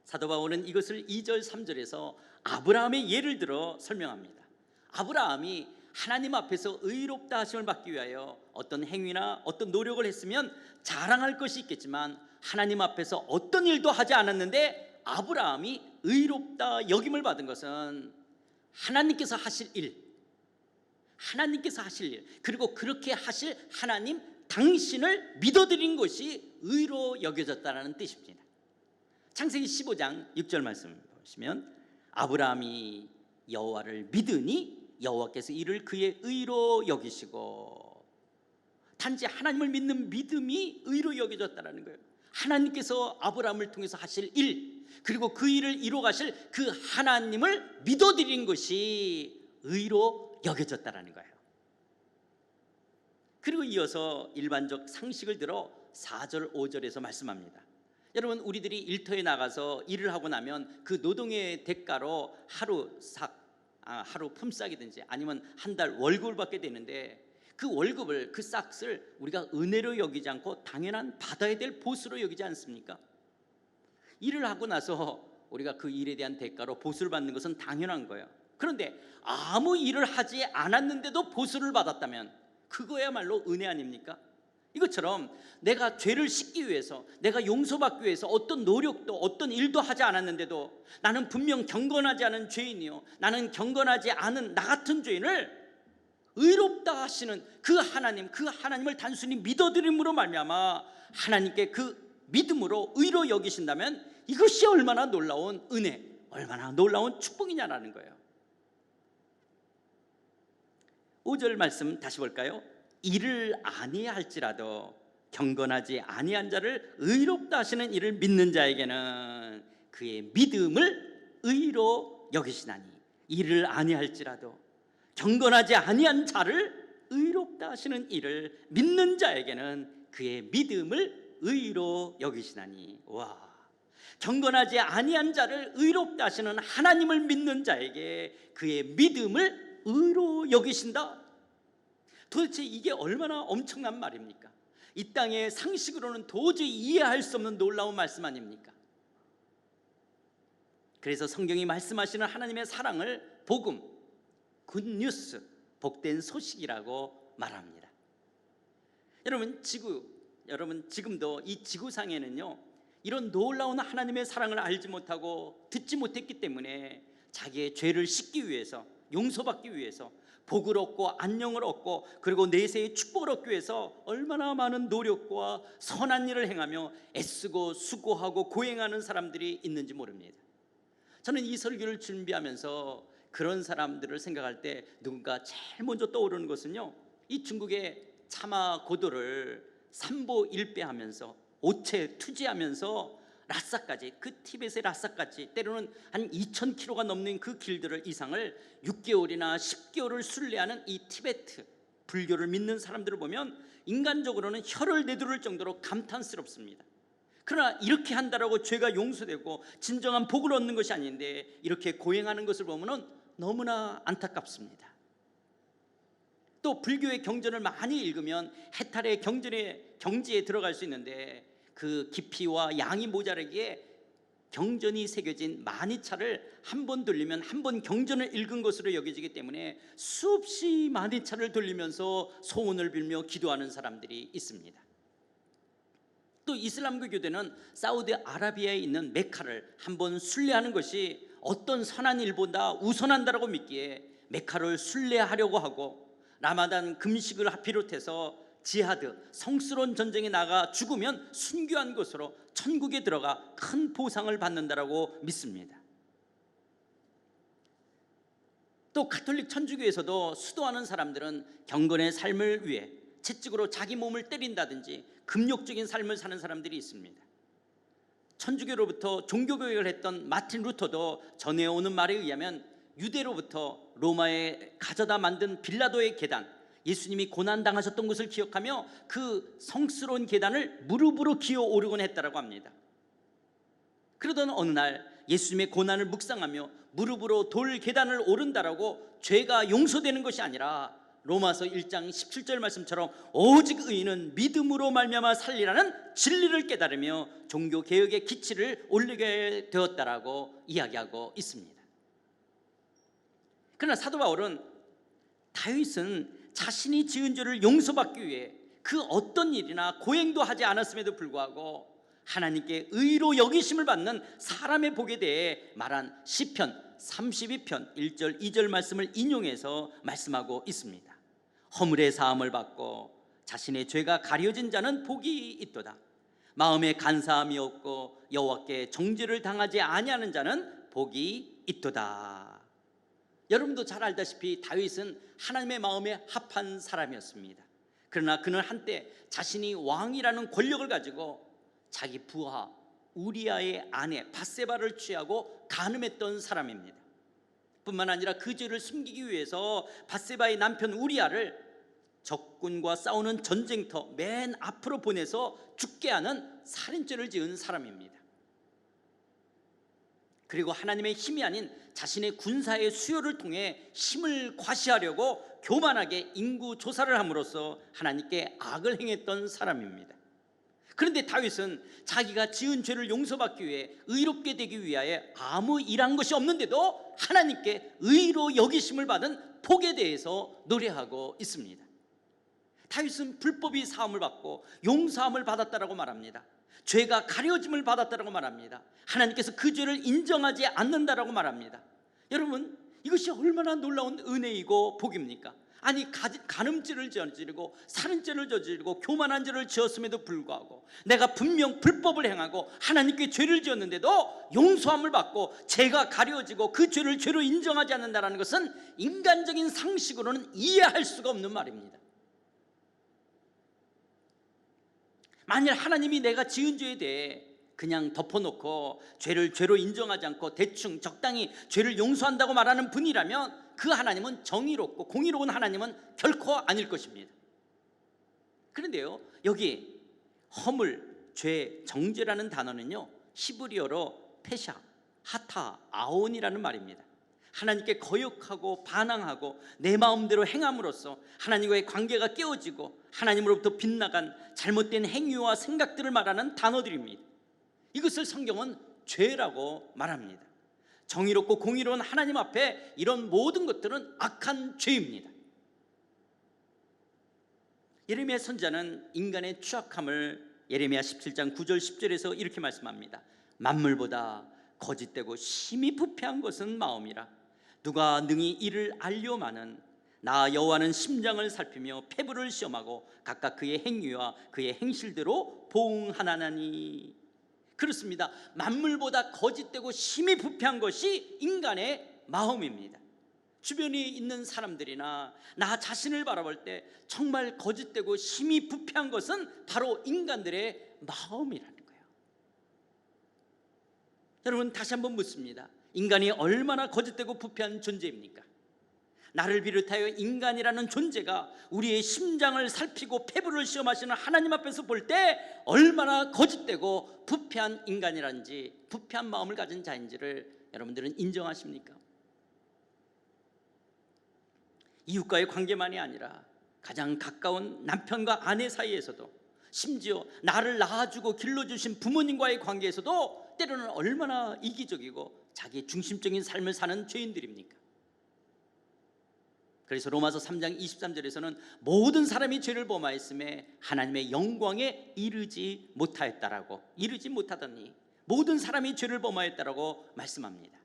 사도 바울은 이것을 2절 3절에서 아브라함의 예를 들어 설명합니다. 아브라함이 하나님 앞에서 의롭다 하심을 받기 위하여 어떤 행위나 어떤 노력을 했으면 자랑할 것이 있겠지만, 하나님 앞에서 어떤 일도 하지 않았는데 아브라함이 의롭다 여김을 받은 것은 하나님께서 하실 일, 하나님께서 하실 일, 그리고 그렇게 하실 하나님 당신을 믿어드린 것이 의로 여겨졌다는 뜻입니다. 창세기 15장 6절 말씀 보시면, 아브라함이 여호와를 믿으니 여호와께서 이를 그의 의로 여기시고, 단지 하나님을 믿는 믿음이 의로 여겨졌다는 거예요. 하나님께서 아브라함을 통해서 하실 일, 그리고 그 일을 이루어 가실 그 하나님을 믿어드린 것이 의로 여겨졌다는 거예요. 그리고 이어서 일반적 상식을 들어 4절 5절에서 말씀합니다. 여러분, 우리들이 일터에 나가서 일을 하고 나면 그 노동의 대가로 하루 품삯이든지 아니면 한 달 월급을 받게 되는데, 그 월급을, 그 싹을 우리가 은혜로 여기지 않고 당연한 받아야 될 보수로 여기지 않습니까? 일을 하고 나서 우리가 그 일에 대한 대가로 보수를 받는 것은 당연한 거예요. 그런데 아무 일을 하지 않았는데도 보수를 받았다면 그거야말로 은혜 아닙니까? 이것처럼 내가 죄를 씻기 위해서, 내가 용서받기 위해서 어떤 노력도 어떤 일도 하지 않았는데도 나는 분명 경건하지 않은 죄인이요, 나는 경건하지 않은 나 같은 죄인을 의롭다 하시는 그 하나님을 단순히 믿어드림으로 말미암아 하나님께 그 믿음으로 의로 여기신다면 이것이 얼마나 놀라운 은혜, 얼마나 놀라운 축복이냐라는 거예요. 5절 말씀 다시 볼까요? 이를 아니할지라도 경건하지 아니한 자를 의롭다 하시는 이를 믿는 자에게는 그의 믿음을 의로 여기시나니, 이를 아니할지라도 경건하지 아니한 자를 의롭다 하시는 이를 믿는 자에게는 그의 믿음을 의로 여기시나니. 와, 경건하지 아니한 자를 의롭다 하시는 하나님을 믿는 자에게 그의 믿음을 의로 여기신다. 도대체 이게 얼마나 엄청난 말입니까? 이 땅의 상식으로는 도저히 이해할 수 없는 놀라운 말씀 아닙니까? 그래서 성경이 말씀하시는 하나님의 사랑을 복음, 굿뉴스, 복된 소식이라고 말합니다. 여러분 지금도 이 지구상에는요, 이런 놀라운 하나님의 사랑을 알지 못하고 듣지 못했기 때문에 자기의 죄를 씻기 위해서, 용서받기 위해서, 복을 얻고 안녕을 얻고 그리고 내세의 축복을 얻기 위해서 얼마나 많은 노력과 선한 일을 행하며 애쓰고 수고하고 고행하는 사람들이 있는지 모릅니다. 저는 이 설교를 준비하면서 그런 사람들을 생각할 때 누군가 제일 먼저 떠오르는 것은요, 이 중국의 차마 고도를 삼보일배하면서 오체 투지하면서 라싸까지, 그 티벳의 라싸까지 때로는 한 2,000km가 넘는 그 길들을 이상을 6개월이나 10개월을 순례하는 이 티베트 불교를 믿는 사람들을 보면 인간적으로는 혀를 내두를 정도로 감탄스럽습니다. 그러나 이렇게 한다라고 죄가 용서되고 진정한 복을 얻는 것이 아닌데 이렇게 고행하는 것을 보면 너무나 안타깝습니다. 또 불교의 경전을 많이 읽으면 해탈의 경지에 들어갈 수 있는데, 그 깊이와 양이 모자라기에 경전이 새겨진 만이차를 한 번 돌리면 한 번 경전을 읽은 것으로 여겨지기 때문에 수없이 만이차를 돌리면서 소원을 빌며 기도하는 사람들이 있습니다. 또 이슬람교 교대는 사우디아라비아에 있는 메카를 한 번 순례하는 것이 어떤 선한 일보다 우선한다라고 믿기에 메카를 순례하려고 하고 라마단 금식을 비롯해서 지하드, 성스러운 전쟁에 나가 죽으면 순교한 것으로 천국에 들어가 큰 보상을 받는다라고 믿습니다. 또 가톨릭 천주교에서도 수도하는 사람들은 경건의 삶을 위해 채찍으로 자기 몸을 때린다든지 금욕적인 삶을 사는 사람들이 있습니다. 천주교로부터 종교교육을 했던 마틴 루터도 전해오는 말에 의하면 유대로부터 로마에 가져다 만든 빌라도의 계단, 예수님이 고난당하셨던 것을 기억하며 그 성스러운 계단을 무릎으로 기어 오르곤 했다라고 합니다. 그러던 어느 날 예수님의 고난을 묵상하며 무릎으로 돌 계단을 오른다라고 죄가 용서되는 것이 아니라 로마서 1장 17절 말씀처럼 오직 의인은 믿음으로 말미암아 살리라는 진리를 깨달으며 종교개혁의 기치를 올리게 되었다라고 이야기하고 있습니다. 그러나 사도 바울은 다윗은 자신이 지은 죄를 용서받기 위해 그 어떤 일이나 고행도 하지 않았음에도 불구하고 하나님께 의로 여기심을 받는 사람의 복에 대해 말한 시편 32편 1절 2절 말씀을 인용해서 말씀하고 있습니다. 허물의 사함을 받고 자신의 죄가 가려진 자는 복이 있도다. 마음에 간사함이 없고 여호와께 정죄를 당하지 아니하는 자는 복이 있도다. 여러분도 잘 알다시피 다윗은 하나님의 마음에 합한 사람이었습니다. 그러나 그는 한때 자신이 왕이라는 권력을 가지고 자기 부하 우리아의 아내 밧세바를 취하고 간음했던 사람입니다. 뿐만 아니라 그 죄를 숨기기 위해서 밧세바의 남편 우리아를 적군과 싸우는 전쟁터 맨 앞으로 보내서 죽게 하는 살인죄를 지은 사람입니다. 그리고 하나님의 힘이 아닌 자신의 군사의 수요를 통해 힘을 과시하려고 교만하게 인구 조사를 함으로써 하나님께 악을 행했던 사람입니다. 그런데 다윗은 자기가 지은 죄를 용서받기 위해 의롭게 되기 위하여 아무 일한 것이 없는데도 하나님께 의로 여기심을 받은 복에 대해서 노래하고 있습니다. 다윗은 불법이 사함을 받고 용서함을 받았다라고 말합니다. 죄가 가려짐을 받았다라고 말합니다. 하나님께서 그 죄를 인정하지 않는다라고 말합니다. 여러분, 이것이 얼마나 놀라운 은혜이고 복입니까? 아니, 간음죄를 저지르고 살인죄를 저지르고 교만한 죄를 지었음에도 불구하고 내가 분명 불법을 행하고 하나님께 죄를 지었는데도 용서함을 받고 죄가 가려지고 그 죄를 죄로 인정하지 않는다는 것은 인간적인 상식으로는 이해할 수가 없는 말입니다. 만일 하나님이 내가 지은 죄에 대해 그냥 덮어놓고 죄를 죄로 인정하지 않고 대충 적당히 죄를 용서한다고 말하는 분이라면 그 하나님은 정의롭고 공의로운 하나님은 결코 아닐 것입니다. 그런데요, 여기 허물, 죄, 정죄라는 단어는요 히브리어로 페샤, 하타, 아온이라는 말입니다. 하나님께 거역하고 반항하고 내 마음대로 행함으로써 하나님과의 관계가 깨어지고 하나님으로부터 빗나간 잘못된 행위와 생각들을 말하는 단어들입니다. 이것을 성경은 죄라고 말합니다. 정의롭고 공의로운 하나님 앞에 이런 모든 것들은 악한 죄입니다. 예레미야 선지자는 인간의 추악함을 예레미야 17장 9절 10절에서 이렇게 말씀합니다. 만물보다 거짓되고 심히 부패한 것은 마음이라. 누가 능히 이를 알려마는 나 여호와는 심장을 살피며 폐부를 시험하고 각각 그의 행위와 그의 행실대로 보응하나니. 그렇습니다. 만물보다 거짓되고 심히 부패한 것이 인간의 마음입니다. 주변에 있는 사람들이나 나 자신을 바라볼 때 정말 거짓되고 심히 부패한 것은 바로 인간들의 마음이라는 거예요. 여러분, 다시 한번 묻습니다. 인간이 얼마나 거짓되고 부패한 존재입니까? 나를 비롯하여 인간이라는 존재가 우리의 심장을 살피고 폐부를 시험하시는 하나님 앞에서 볼 때 얼마나 거짓되고 부패한 인간이란지, 부패한 마음을 가진 자인지를 여러분들은 인정하십니까? 이웃과의 관계만이 아니라 가장 가까운 남편과 아내 사이에서도, 심지어 나를 낳아주고 길러주신 부모님과의 관계에서도 때로는 얼마나 이기적이고 자기 중심적인 삶을 사는 죄인들입니까? 그래서 로마서 3장 23절에서는 모든 사람이 죄를 범하였음에 하나님의 영광에 이르지 못하였다라고, 이르지 못하더니 모든 사람이 죄를 범하였다라고 말씀합니다.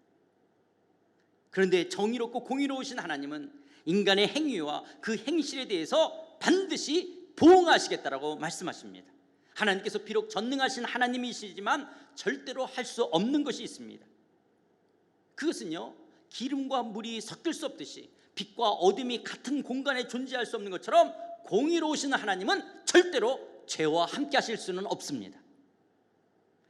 그런데 정의롭고 공의로우신 하나님은 인간의 행위와 그 행실에 대해서 반드시 보응하시겠다라고 말씀하십니다. 하나님께서 비록 전능하신 하나님이시지만 절대로 할 수 없는 것이 있습니다. 그것은요, 기름과 물이 섞일 수 없듯이 빛과 어둠이 같은 공간에 존재할 수 없는 것처럼 공의로우신 하나님은 절대로 죄와 함께 하실 수는 없습니다.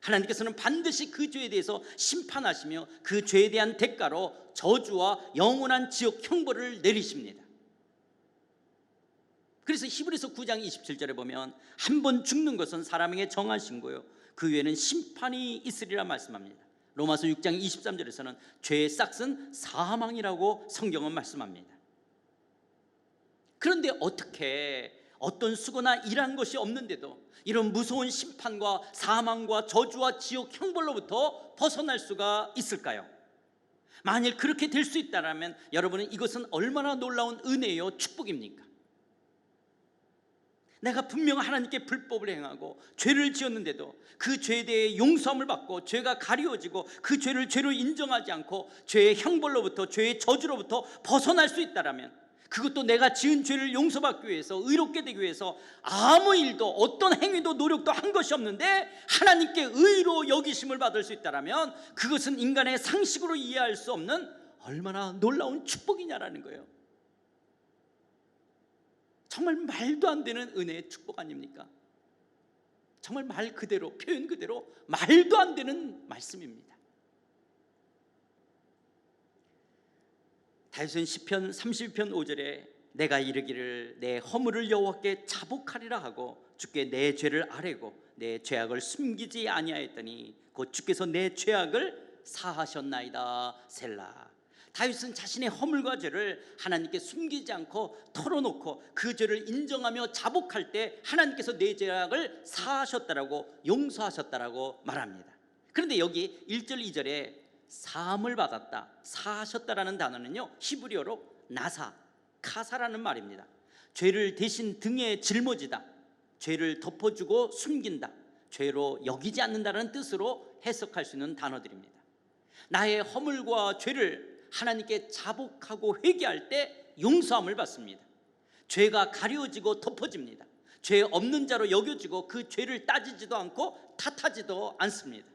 하나님께서는 반드시 그 죄에 대해서 심판하시며 그 죄에 대한 대가로 저주와 영원한 지옥 형벌을 내리십니다. 그래서 히브리서 9장 27절에 보면 한 번 죽는 것은 사람에게 정하신 거요 그 외에는 심판이 있으리라 말씀합니다. 로마서 6장 23절에서는 죄의 싹은 사망이라고 성경은 말씀합니다. 그런데 어떻게 어떤 수고나 일한 것이 없는데도 이런 무서운 심판과 사망과 저주와 지옥 형벌로부터 벗어날 수가 있을까요? 만일 그렇게 될 수 있다면 여러분은 이것은 얼마나 놀라운 은혜요 축복입니까? 내가 분명 하나님께 불법을 행하고 죄를 지었는데도 그 죄에 대해 용서함을 받고 죄가 가리워지고 그 죄를 죄로 인정하지 않고 죄의 형벌로부터 죄의 저주로부터 벗어날 수 있다면, 그것도 내가 지은 죄를 용서받기 위해서 의롭게 되기 위해서 아무 일도 어떤 행위도 노력도 한 것이 없는데 하나님께 의로 여기심을 받을 수 있다면 그것은 인간의 상식으로 이해할 수 없는 얼마나 놀라운 축복이냐라는 거예요. 정말 말도 안 되는 은혜의 축복 아닙니까? 정말 말 그대로, 표현 그대로 말도 안 되는 말씀입니다. 다윗은 시편 32편 5절에 내가 이르기를 내 허물을 여호와께 자복하리라 하고 주께 내 죄를 아뢰고 내 죄악을 숨기지 아니하였더니 곧 주께서 내 죄악을 사하셨나이다. 셀라. 다윗은 자신의 허물과 죄를 하나님께 숨기지 않고 털어놓고 그 죄를 인정하며 자복할 때 하나님께서 내 죄악을 사하셨다라고, 용서하셨다라고 말합니다. 그런데 여기 1절 2절에 사함을 받았다, 사하셨다라는 단어는요 히브리어로 나사, 카사라는 말입니다. 죄를 대신 등에 짊어지다, 죄를 덮어주고 숨긴다, 죄로 여기지 않는다는 뜻으로 해석할 수 있는 단어들입니다. 나의 허물과 죄를 하나님께 자복하고 회개할 때 용서함을 받습니다. 죄가 가려지고 덮어집니다. 죄 없는 자로 여겨지고 그 죄를 따지지도 않고 탓하지도 않습니다.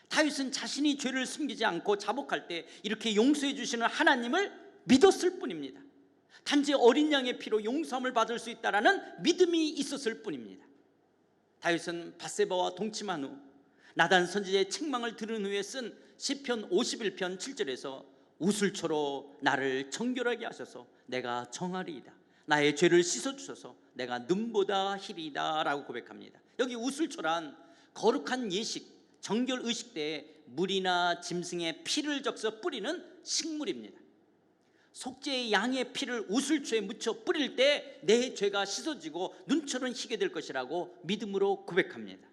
다윗은 자신이 죄를 숨기지 않고 자복할 때 이렇게 용서해 주시는 하나님을 믿었을 뿐입니다. 단지 어린 양의 피로 용서함을 받을 수 있다라는 믿음이 있었을 뿐입니다. 다윗은 밧세바와 동침한 후 나단 선지자의 책망을 들은 후에 쓴 시편 51편 7절에서 우슬초로 나를 정결하게 하셔서 내가 정하리이다, 나의 죄를 씻어주셔서 내가 눈보다 희리이다 라고 고백합니다. 여기 우슬초란 거룩한 예식, 정결 의식 때 물이나 짐승의 피를 적셔 뿌리는 식물입니다. 속죄의 양의 피를 우슬초에 묻혀 뿌릴 때 내 죄가 씻어지고 눈처럼 희게 될 것이라고 믿음으로 고백합니다.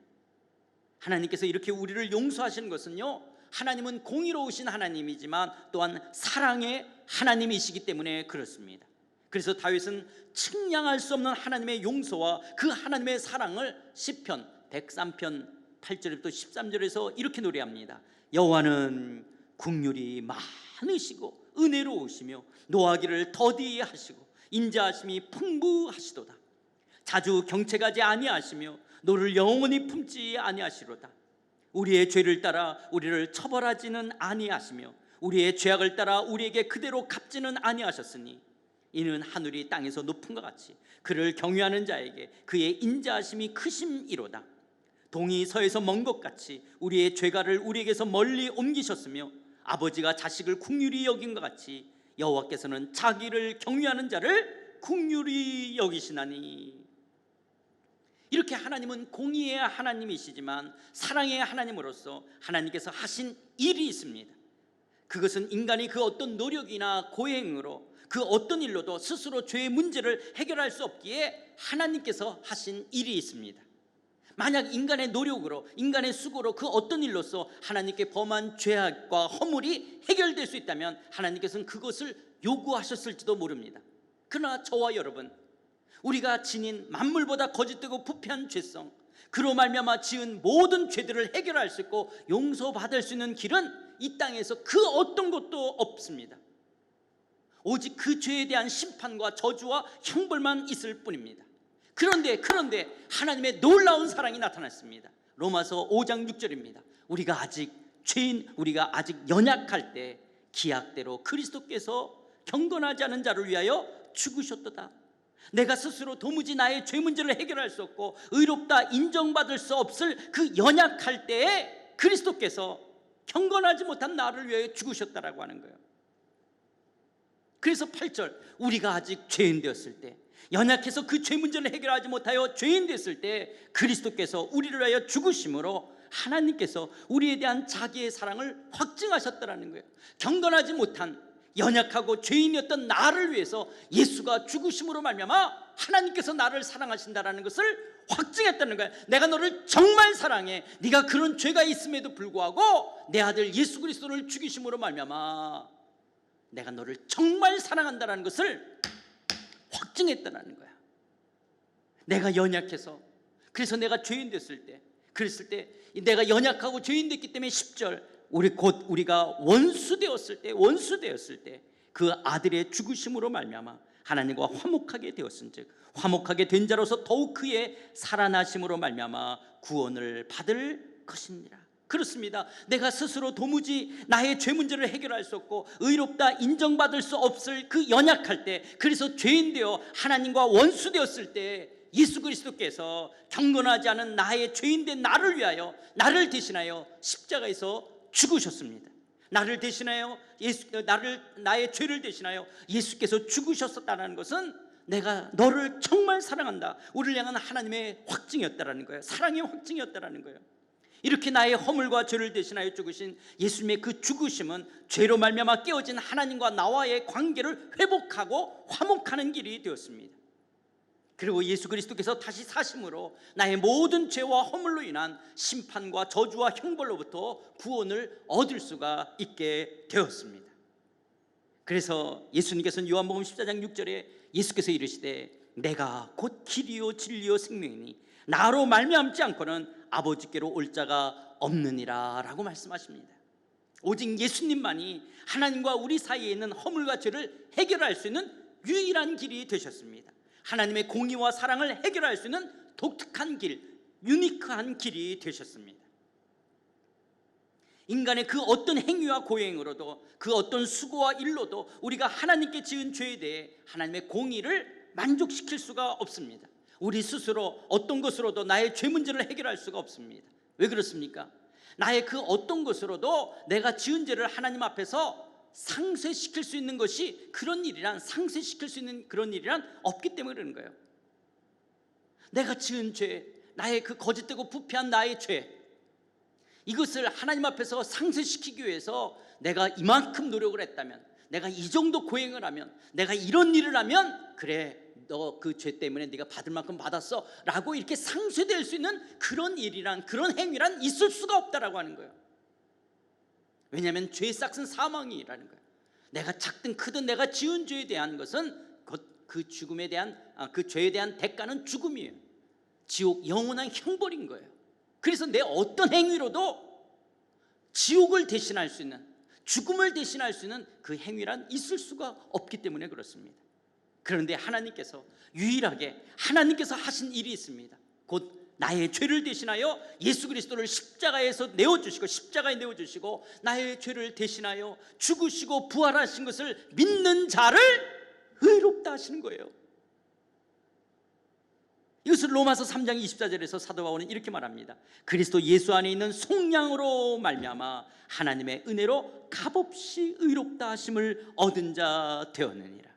하나님께서 이렇게 우리를 용서하시는 것은요, 하나님은 공의로우신 하나님이지만 또한 사랑의 하나님이시기 때문에 그렇습니다. 그래서 다윗은 측량할 수 없는 하나님의 용서와 그 하나님의 사랑을 시편 103편 8절부터 13절에서 이렇게 노래합니다. 여호와는 긍휼이 많으시고 은혜로우시며 노하기를 더디히 하시고 인자하심이 풍부하시도다. 자주 경책하지 아니하시며 너를 영원히 품지 아니하시로다. 우리의 죄를 따라 우리를 처벌하지는 아니하시며 우리의 죄악을 따라 우리에게 그대로 갚지는 아니하셨으니 이는 하늘이 땅에서 높은 것 같이 그를 경외하는 자에게 그의 인자하심이 크심이로다. 동이 서에서 먼 것 같이 우리의 죄가를 우리에게서 멀리 옮기셨으며 아버지가 자식을 긍휼히 여긴 것 같이 여호와께서는 자기를 경외하는 자를 긍휼히 여기시나니. 이렇게 하나님은 공의의 하나님이시지만 사랑의 하나님으로서 하나님께서 하신 일이 있습니다. 그것은 인간이 그 어떤 노력이나 고행으로 그 어떤 일로도 스스로 죄의 문제를 해결할 수 없기에 하나님께서 하신 일이 있습니다. 만약 인간의 노력으로, 인간의 수고로 그 어떤 일로서 하나님께 범한 죄악과 허물이 해결될 수 있다면 하나님께서는 그것을 요구하셨을지도 모릅니다. 그러나 저와 여러분, 우리가 지닌 만물보다 거짓되고 부패한 죄성, 그로 말미암아 지은 모든 죄들을 해결할 수 있고 용서받을 수 있는 길은 이 땅에서 그 어떤 것도 없습니다. 오직 그 죄에 대한 심판과 저주와 형벌만 있을 뿐입니다. 그런데 하나님의 놀라운 사랑이 나타났습니다. 로마서 5장 6절입니다. 우리가 아직 연약할 때 기약대로 그리스도께서 경건하지 않은 자를 위하여 죽으셨도다. 내가 스스로 도무지 나의 죄 문제를 해결할 수 없고 의롭다 인정받을 수 없을 그 연약할 때에 그리스도께서 경건하지 못한 나를 위하여 죽으셨다라고 하는 거예요. 그래서 8절, 우리가 아직 죄인 되었을 때, 연약해서 그 죄 문제를 해결하지 못하여 죄인 됐을 때 그리스도께서 우리를 위하여 죽으심으로 하나님께서 우리에 대한 자기의 사랑을 확증하셨다라는 거예요. 경건하지 못한 연약하고 죄인이었던 나를 위해서 예수가 죽으심으로 말미암아 하나님께서 나를 사랑하신다라는 것을 확증했다는 거예요. 내가 너를 정말 사랑해. 네가 그런 죄가 있음에도 불구하고 내 아들 예수 그리스도를 죽이심으로 말미암아 내가 너를 정말 사랑한다라는 것을 확증했다는 거야. 내가 연약해서, 그래서 내가 죄인 됐을 때, 그랬을 때 내가 연약하고 죄인 됐기 때문에 10절, 우리가 원수 되었을 때 그 아들의 죽으심으로 말미암아 하나님과 화목하게 되었은즉 화목하게 된 자로서 더욱 그의 살아나심으로 말미암아 구원을 받을 것입니다. 그렇습니다. 내가 스스로 도무지 나의 죄 문제를 해결할 수 없고 의롭다 인정받을 수 없을 그 연약할 때, 그래서 죄인 되어 하나님과 원수 되었을 때 예수 그리스도께서 경건하지 않은 나의 죄인된 나를 위하여, 나를 대신하여 십자가에서 죽으셨습니다. 나를 대신하여 나의 죄를 대신하여 예수께서 죽으셨다는 것은 내가 너를 정말 사랑한다, 우리를 향한 하나님의 확증이었다라는 거예요. 사랑의 확증이었다라는 거예요. 이렇게 나의 허물과 죄를 대신하여 죽으신 예수님의 그 죽으심은 죄로 말미암아 깨어진 하나님과 나와의 관계를 회복하고 화목하는 길이 되었습니다. 그리고 예수 그리스도께서 다시 사심으로 나의 모든 죄와 허물로 인한 심판과 저주와 형벌로부터 구원을 얻을 수가 있게 되었습니다. 그래서 예수님께서는 요한복음 14장 6절에 예수께서 이르시되 내가 곧 길이요 진리요 생명이니 나로 말미암지 않고는 아버지께로 올 자가 없느니라 라고 말씀하십니다. 오직 예수님만이 하나님과 우리 사이에 있는 허물과 죄를 해결할 수 있는 유일한 길이 되셨습니다. 하나님의 공의와 사랑을 해결할 수 있는 독특한 길, 유니크한 길이 되셨습니다. 인간의 그 어떤 행위와 고행으로도, 그 어떤 수고와 일로도 우리가 하나님께 지은 죄에 대해 하나님의 공의를 만족시킬 수가 없습니다. 우리 스스로 어떤 것으로도 나의 죄 문제를 해결할 수가 없습니다. 왜 그렇습니까? 나의 그 어떤 것으로도 내가 지은 죄를 하나님 앞에서 상쇄시킬 수 있는 것이 상쇄시킬 수 있는 그런 일이란 없기 때문에 그러는 거예요. 내가 지은 죄, 나의 그 거짓되고 부패한 나의 죄, 이것을 하나님 앞에서 상쇄시키기 위해서 내가 이만큼 노력을 했다면, 내가 이 정도 고행을 하면, 내가 이런 일을 하면 그래 너 그 죄 때문에 네가 받을 만큼 받았어 라고 이렇게 상쇄될 수 있는 그런 일이란, 그런 행위란 있을 수가 없다라고 하는 거예요. 왜냐하면 죄의 싹은 사망이라는 거예요. 내가 작든 크든 내가 지은 죄에 대한 것은 그 죽음에 대한, 그 죄에 대한 대가는 죽음이에요. 지옥, 영원한 형벌인 거예요. 그래서 내 어떤 행위로도 지옥을 대신할 수 있는, 죽음을 대신할 수 있는 그 행위란 있을 수가 없기 때문에 그렇습니다. 그런데 하나님께서 유일하게 하나님께서 하신 일이 있습니다. 곧 나의 죄를 대신하여 예수 그리스도를 십자가에 내어주시고 나의 죄를 대신하여 죽으시고 부활하신 것을 믿는 자를 의롭다 하시는 거예요. 이것을 로마서 3장 24절에서 사도 바울은 이렇게 말합니다. 그리스도 예수 안에 있는 속량으로 말미암아 하나님의 은혜로 값없이 의롭다 하심을 얻은 자 되었느니라.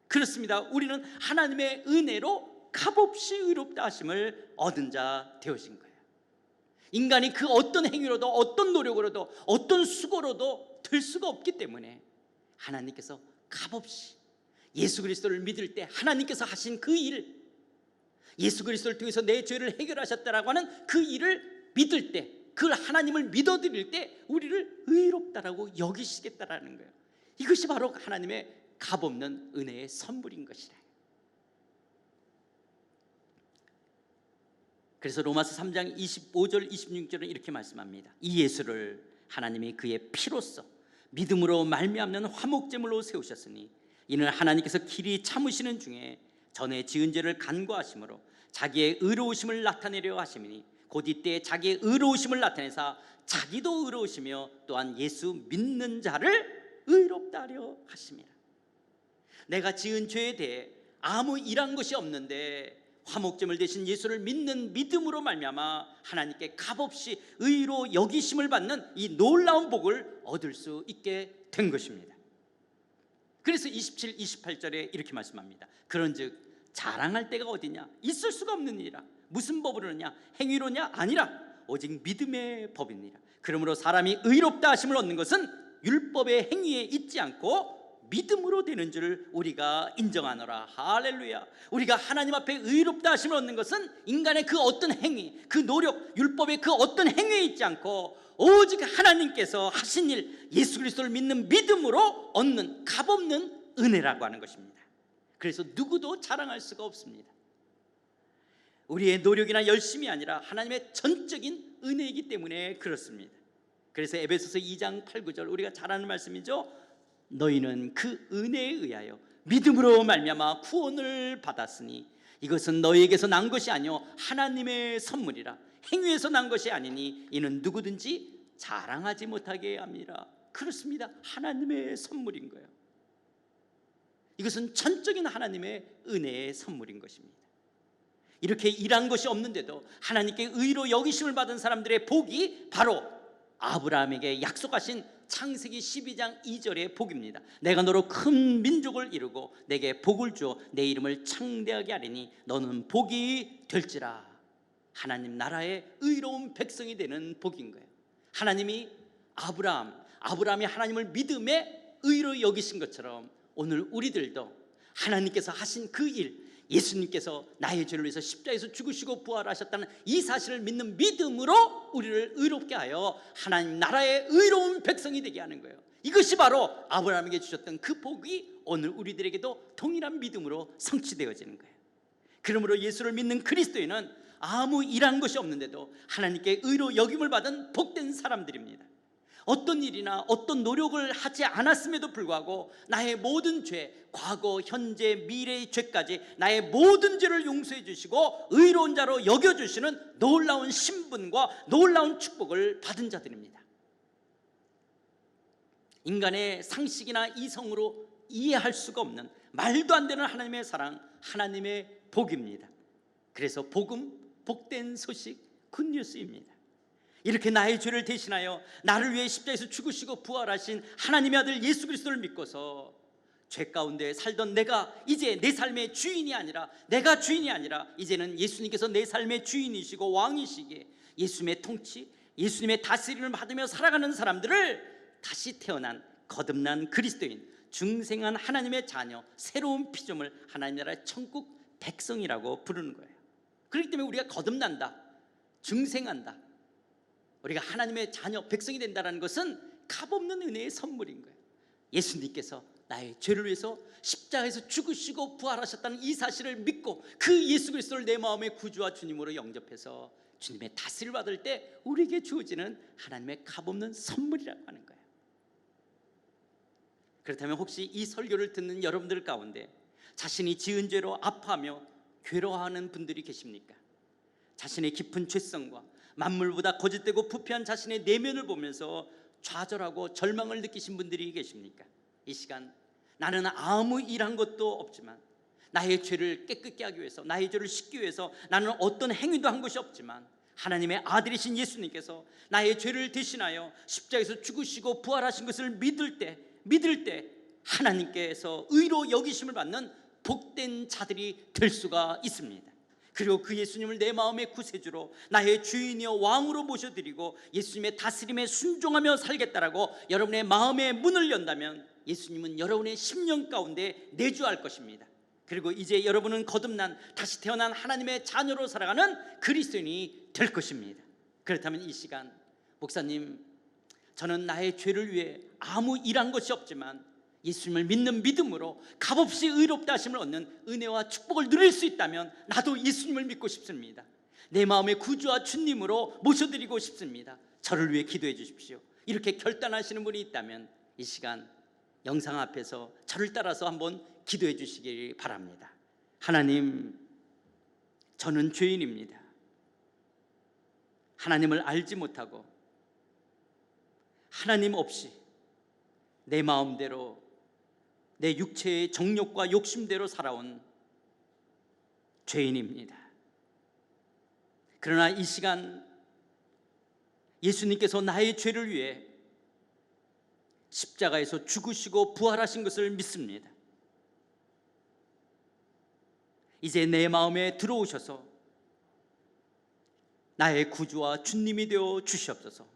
그렇습니다. 우리는 하나님의 은혜로 값없이 의롭다 하심을 얻은 자 되어진 거예요. 인간이 그 어떤 행위로도, 어떤 노력으로도, 어떤 수고로도 될 수가 없기 때문에 하나님께서 값없이 예수 그리스도를 믿을 때 하나님께서 하신 그 일, 예수 그리스도를 통해서 내 죄를 해결하셨다라고 하는 그 일을 믿을 때, 그 하나님을 믿어드릴 때 우리를 의롭다라고 여기시겠다라는 거예요. 이것이 바로 하나님의 값없는 은혜의 선물인 것이라. 그래서 로마서 3장 25절 26절은 이렇게 말씀합니다. 이 예수를 하나님이 그의 피로써 믿음으로 말미암는 화목제물로 세우셨으니 이는 하나님께서 길이 참으시는 중에 전에 지은 죄를 간구하심으로 자기의 의로우심을 나타내려 하심이니 곧 이때 자기의 의로우심을 나타내사 자기도 의로우시며 또한 예수 믿는 자를 의롭다 하려 하심이라. 내가 지은 죄에 대해 아무 일한 것이 없는데 화목제물 대신 예수를 믿는 믿음으로 말미암아 하나님께 값없이 의로 여기심을 받는 이 놀라운 복을 얻을 수 있게 된 것입니다. 그래서 27, 28절에 이렇게 말씀합니다. 그런즉 자랑할 데가 어디냐? 있을 수가 없는 일이라. 무슨 법으로냐? 행위로냐? 아니라 오직 믿음의 법이니라. 그러므로 사람이 의롭다 하심을 얻는 것은 율법의 행위에 있지 않고 믿음으로 되는 줄 우리가 인정하노라. 할렐루야. 우리가 하나님 앞에 의롭다 하심을 얻는 것은 인간의 그 어떤 행위, 그 노력, 율법의 그 어떤 행위에 있지 않고 오직 하나님께서 하신 일, 예수 그리스도를 믿는 믿음으로 얻는 값없는 은혜라고 하는 것입니다. 그래서 누구도 자랑할 수가 없습니다. 우리의 노력이나 열심이 아니라 하나님의 전적인 은혜이기 때문에 그렇습니다. 그래서 에베소서 2장 8, 9절 우리가 잘 아는 말씀이죠. 너희는 그 은혜에 의하여 믿음으로 말미암아 구원을 받았으니 이것은 너희에게서 난 것이 아니요 하나님의 선물이라. 행위에서 난 것이 아니니 이는 누구든지 자랑하지 못하게 합니다. 그렇습니다. 하나님의 선물인 거예요. 이것은 전적인 하나님의 은혜의 선물인 것입니다. 이렇게 일한 것이 없는데도 하나님께 의로 여기심을 받은 사람들의 복이 바로 아브라함에게 약속하신 창세기 12장 2절의 복입니다. 내가 너로 큰 민족을 이루고 내게 복을 주어 내 이름을 창대하게 하리니 너는 복이 될지라. 하나님 나라의 의로운 백성이 되는 복인 거예요. 하나님이 아브라함이 하나님을 믿음에 의로 여기신 것처럼 오늘 우리들도 하나님께서 하신 그 일, 예수님께서 나의 죄를 위해서 십자가에서 죽으시고 부활하셨다는 이 사실을 믿는 믿음으로 우리를 의롭게 하여 하나님 나라의 의로운 백성이 되게 하는 거예요. 이것이 바로 아브라함에게 주셨던 그 복이 오늘 우리들에게도 동일한 믿음으로 성취되어지는 거예요. 그러므로 예수를 믿는 그리스도인은 아무 일한 것이 없는데도 하나님께 의로 여김을 받은 복된 사람들입니다. 어떤 일이나 어떤 노력을 하지 않았음에도 불구하고 나의 모든 죄, 과거, 현재, 미래의 죄까지 나의 모든 죄를 용서해 주시고 의로운 자로 여겨주시는 놀라운 신분과 놀라운 축복을 받은 자들입니다. 인간의 상식이나 이성으로 이해할 수가 없는 말도 안 되는 하나님의 사랑, 하나님의 복입니다. 그래서 복음, 복된 소식, 굿뉴스입니다. 이렇게 나의 죄를 대신하여 나를 위해 십자가에서 죽으시고 부활하신 하나님의 아들 예수 그리스도를 믿고서 죄 가운데 살던 내가 이제 내 삶의 주인이 아니라, 내가 주인이 아니라 이제는 예수님께서 내 삶의 주인이시고 왕이시기에 예수님의 통치, 예수님의 다스림을 받으며 살아가는 사람들을 다시 태어난 거듭난 그리스도인, 중생한 하나님의 자녀, 새로운 피조물, 하나님 나라의 천국 백성이라고 부르는 거예요. 그렇기 때문에 우리가 거듭난다, 중생한다, 우리가 하나님의 자녀, 백성이 된다는 것은 값없는 은혜의 선물인 거예요. 예수님께서 나의 죄를 위해서 십자가에서 죽으시고 부활하셨다는 이 사실을 믿고 그 예수 그리스도를 내 마음의 구주와 주님으로 영접해서 주님의 다스림을 받을 때 우리에게 주어지는 하나님의 값없는 선물이라고 하는 거예요. 그렇다면 혹시 이 설교를 듣는 여러분들 가운데 자신이 지은 죄로 아파하며 괴로워하는 분들이 계십니까? 자신의 깊은 죄성과 만물보다 거짓되고 부패한 자신의 내면을 보면서 좌절하고 절망을 느끼신 분들이 계십니까? 이 시간 나는 아무 일한 것도 없지만 나의 죄를 깨끗게 하기 위해서, 나의 죄를 씻기 위해서 나는 어떤 행위도 한 것이 없지만 하나님의 아들이신 예수님께서 나의 죄를 대신하여 십자가에서 죽으시고 부활하신 것을 믿을 때 하나님께서 의로 여기심을 받는 복된 자들이 될 수가 있습니다. 그리고 그 예수님을 내 마음의 구세주로 나의 주인이여 왕으로 모셔드리고 예수님의 다스림에 순종하며 살겠다라고 여러분의 마음의 문을 연다면 예수님은 여러분의 심령 가운데 내주할 것입니다. 그리고 이제 여러분은 거듭난 다시 태어난 하나님의 자녀로 살아가는 그리스도인이 될 것입니다. 그렇다면 이 시간, 목사님, 저는 나의 죄를 위해 아무 일한 것이 없지만 예수님을 믿는 믿음으로 값없이 의롭다 하심을 얻는 은혜와 축복을 누릴 수 있다면 나도 예수님을 믿고 싶습니다. 내 마음의 구주와 주님으로 모셔드리고 싶습니다. 저를 위해 기도해 주십시오. 이렇게 결단하시는 분이 있다면 이 시간 영상 앞에서 저를 따라서 한번 기도해 주시기 바랍니다. 하나님, 저는 죄인입니다. 하나님을 알지 못하고 하나님 없이 내 마음대로 내 육체의 정욕과 욕심대로 살아온 죄인입니다. 그러나 이 시간 예수님께서 나의 죄를 위해 십자가에서 죽으시고 부활하신 것을 믿습니다. 이제 내 마음에 들어오셔서 나의 구주와 주님이 되어 주시옵소서.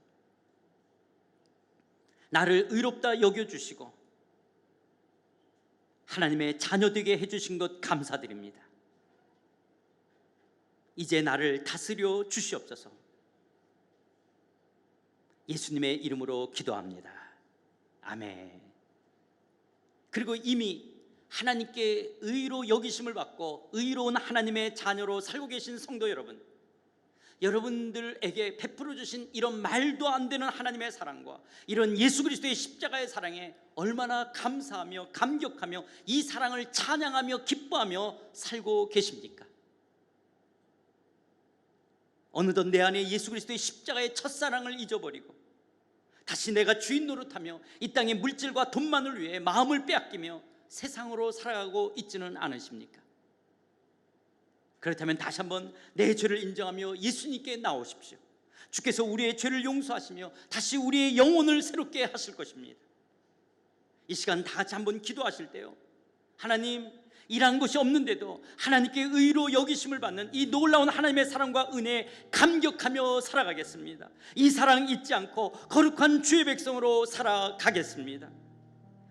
나를 의롭다 여겨주시고 하나님의 자녀 되게 해주신 것 감사드립니다. 이제 나를 다스려 주시옵소서. 예수님의 이름으로 기도합니다. 아멘. 그리고 이미 하나님께 의로 여기심을 받고 의로운 하나님의 자녀로 살고 계신 성도 여러분, 여러분들에게 베풀어 주신 이런 말도 안 되는 하나님의 사랑과 이런 예수 그리스도의 십자가의 사랑에 얼마나 감사하며 감격하며 이 사랑을 찬양하며 기뻐하며 살고 계십니까? 어느덧 내 안에 예수 그리스도의 십자가의 첫사랑을 잊어버리고 다시 내가 주인 노릇하며 이 땅의 물질과 돈만을 위해 마음을 빼앗기며 세상으로 살아가고 있지는 않으십니까? 그렇다면 다시 한번 내 죄를 인정하며 예수님께 나오십시오. 주께서 우리의 죄를 용서하시며 다시 우리의 영혼을 새롭게 하실 것입니다. 이 시간 다 같이 한번 기도하실 때요, 하나님, 일한 것이 없는데도 하나님께 의로 여기심을 받는 이 놀라운 하나님의 사랑과 은혜에 감격하며 살아가겠습니다. 이 사랑 잊지 않고 거룩한 주의 백성으로 살아가겠습니다.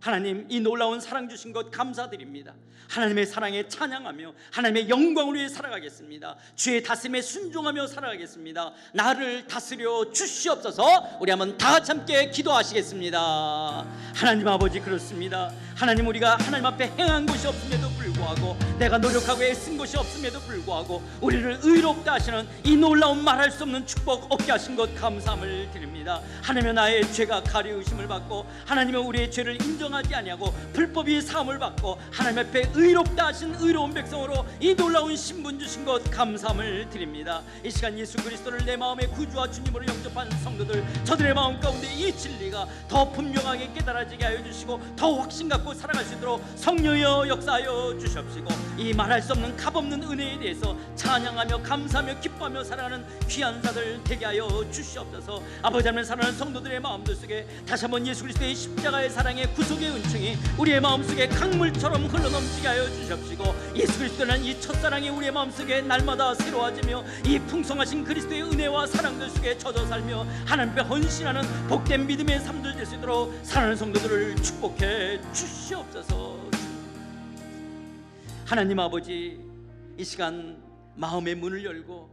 하나님, 이 놀라운 사랑 주신 것 감사드립니다. 하나님의 사랑에 찬양하며 하나님의 영광을 위해 살아가겠습니다. 주의 다스림에 순종하며 살아가겠습니다. 나를 다스려 주시옵소서. 우리 한번 다 같이 함께 기도하시겠습니다. 하나님 아버지, 그렇습니다. 하나님, 우리가 하나님 앞에 행한 것이 없음에도 불구하고, 내가 노력하고 애쓴 것이 없음에도 불구하고 우리를 의롭다 하시는 이 놀라운 말할 수 없는 축복 얻게 하신 것 감사함을 드립니다. 하나님은 나의 죄가 가리우심을 받고 하나님은 우리의 죄를 인정하지 아니하고 불법이 사함을 받고 하나님 앞에 의롭다 하신 의로운 백성으로 이 놀라운 신분 주신 것 감사함을 드립니다. 이 시간 예수 그리스도를 내 마음의 구주와 주님으로 영접한 성도들, 저들의 마음 가운데 이 진리가 더 분명하게 깨달아지게 하여 주시고 더 확신 갖고 살아갈 수 있도록 성령여 역사하여 주시옵시고, 이 말할 수 없는 값없는 은혜에 대해서 찬양하며 감사하며 기뻐하며 살아가는 귀한 자들 되게 하여 주시옵소서. 아버지 하나님, 사랑하는 성도들의 마음들 속에 다시 한번 예수 그리스도의 십자가의 사랑의 구속의 은총이 우리의 마음속에 강물처럼 흘러넘치게 하여 주시옵시고, 예수 그리스도는 이 첫사랑이 우리의 마음속에 날마다 새로워지며 이 풍성하신 그리스도의 은혜와 사랑들 속에 젖어 살며 하나님 앞에 헌신하는 복된 믿음의 삶들 될 수 있도록 사랑하는 성도들을 축복해 주시옵소서. 하나님 아버지, 이 시간 마음의 문을 열고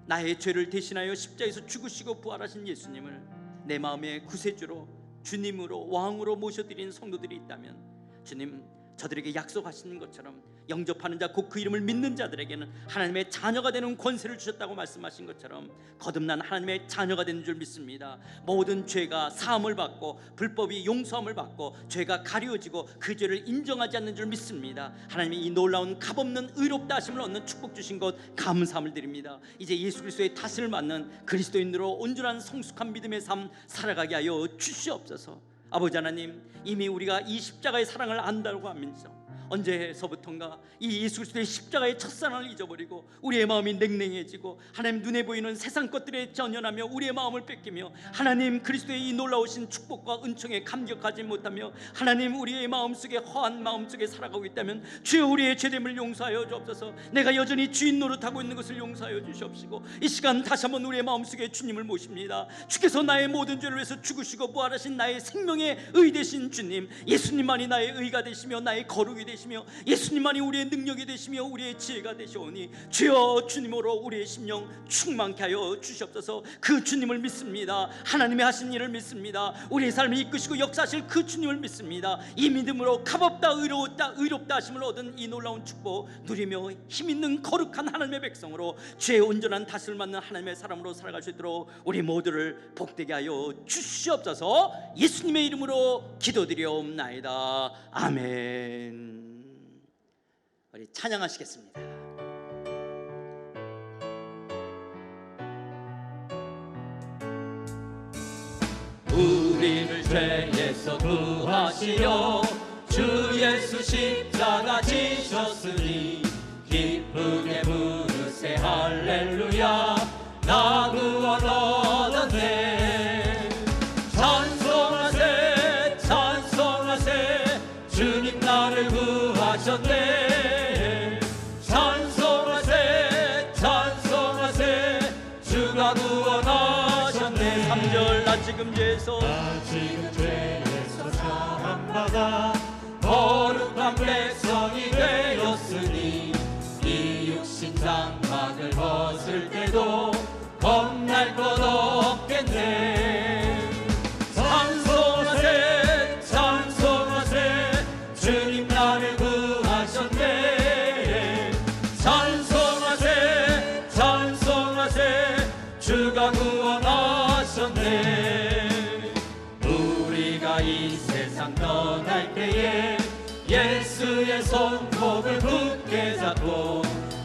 나의 죄를 대신하여 십자가에서 죽으시고 부활하신 예수님을 내 마음의 구세주로, 주님으로, 왕으로 모셔드린 성도들이 있다면, 주님, 저들에게 약속하신 것처럼 영접하는 자, 곧 그 이름을 믿는 자들에게는 하나님의 자녀가 되는 권세를 주셨다고 말씀하신 것처럼 거듭난 하나님의 자녀가 되는 줄 믿습니다. 모든 죄가 사함을 받고 불법이 용서함을 받고 죄가 가려지고 그 죄를 인정하지 않는 줄 믿습니다. 하나님의 이 놀라운 값없는 의롭다 하심을 얻는 축복 주신 것 감사함을 드립니다. 이제 예수 그리스도의 다스림을 받는 그리스도인으로 온전한 성숙한 믿음의 삶 살아가게 하여 주시옵소서. 아버지 하나님, 이미 우리가 이 십자가의 사랑을 안다고 하면서 언제서부턴가 이 예수 그리스도의 십자가의 첫사랑을 잊어버리고 우리의 마음이 냉랭해지고 하나님 눈에 보이는 세상 것들에 전연하며 우리의 마음을 뺏기며 하나님 그리스도의 이 놀라우신 축복과 은총에 감격하지 못하며 하나님 우리의 마음속에 허한 마음속에 살아가고 있다면 주여, 우리의 죄됨을 용서하여 주옵소서. 내가 여전히 주인 노릇하고 있는 것을 용서하여 주시옵시고, 이 시간 다시 한번 우리의 마음속에 주님을 모십니다. 주께서 나의 모든 죄를 위해서 죽으시고 부활하신 나의 생명의 의 되신 주님, 예수님만이 나의 의가 되시며 나의 거룩이 되시며 되시며 예수님만이 우리의 능력이 되시며 우리의 지혜가 되시오니 주여 주님으로 우리의 심령 충만케 하여 주시옵소서. 그 주님을 믿습니다. 하나님의 하신 일을 믿습니다. 우리의 삶을 이끄시고 역사하실 그 주님을 믿습니다. 이 믿음으로 값없다 의롭다 하심을 얻은 이 놀라운 축복 누리며 힘있는 거룩한 하나님의 백성으로 주의 온전한 다스림을 받는 하나님의 사람으로 살아갈 수 있도록 우리 모두를 복되게 하여 주시옵소서. 예수님의 이름으로 기도드리옵나이다. 아멘. 우리 찬양하시겠습니다. 우리를 죄에서 구하시려 주 예수 십자가 지셨으니 기쁘게 부르세 할렐루야. 나 구원 얻었네. 찬송하세 찬송하세 주님 나를 구하셨네. 찬송하세 찬송하세 주가 구원하셨네. 3절 나 지금 죄에서 사함받아 거룩한 백성이 되었으니 이 육신 장막을 벗을 때도 겁날 것 없겠네. 찬송하세 찬송하세 주님 나를 구하셨네. 찬송하세 찬송하세 주가 구원하셨네. 우리가 이 세상 떠날 때에 예수의 손목을 굳게 잡고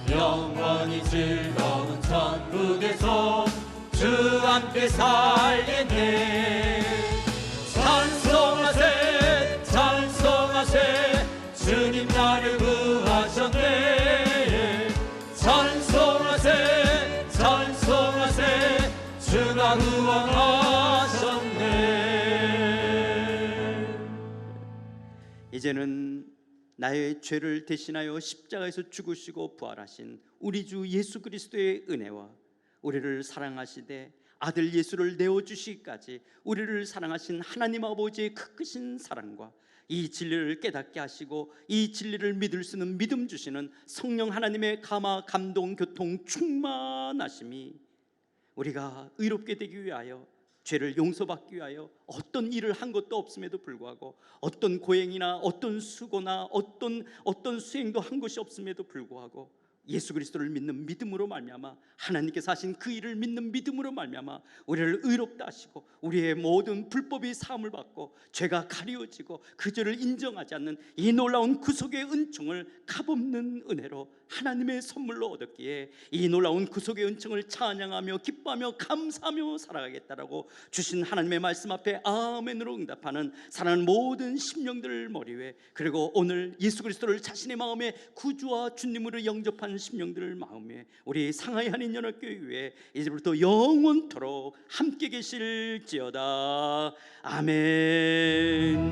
영원히 즐거운 천국에서 주 함께 살겠네. 찬송하세 찬송하세 주님 나를 구하셨네. 찬송하세 찬송하세 주가 구원하셨네. 이제는 나의 죄를 대신하여 십자가에서 죽으시고 부활하신 우리 주 예수 그리스도의 은혜와 우리를 사랑하시되 아들 예수를 내어주시기까지 우리를 사랑하신 하나님 아버지의 크신 사랑과 이 진리를 깨닫게 하시고 이 진리를 믿을 수 있는 믿음 주시는 성령 하나님의 감화 감동 교통 충만하심이 우리가 의롭게 되기 위하여 죄를 용서받기 위하여 어떤 일을 한 것도 없음에도 불구하고 어떤 고행이나 어떤 수고나 어떤 수행도 한 것이 없음에도 불구하고 예수 그리스도를 믿는 믿음으로 말미암아 하나님께서 하신 그 일을 믿는 믿음으로 말미암아 우리를 의롭다 하시고 우리의 모든 불법이 사함을 받고 죄가 가리워지고 그 죄를 인정하지 않는 이 놀라운 구속의 은총을 값없는 은혜로 하나님의 선물로 얻었기에 이 놀라운 구속의 은총을 찬양하며 기뻐하며 감사하며 살아가겠다라고 주신 하나님의 말씀 앞에 아멘으로 응답하는 사랑하는 모든 심령들 머리 위에 그리고 오늘 예수 그리스도를 자신의 마음에 구주와 주님으로 영접한 심령들 마음에 우리 상하이 한인 연합교회 위에 이제부터 영원토록 함께 계실지어다. 아멘.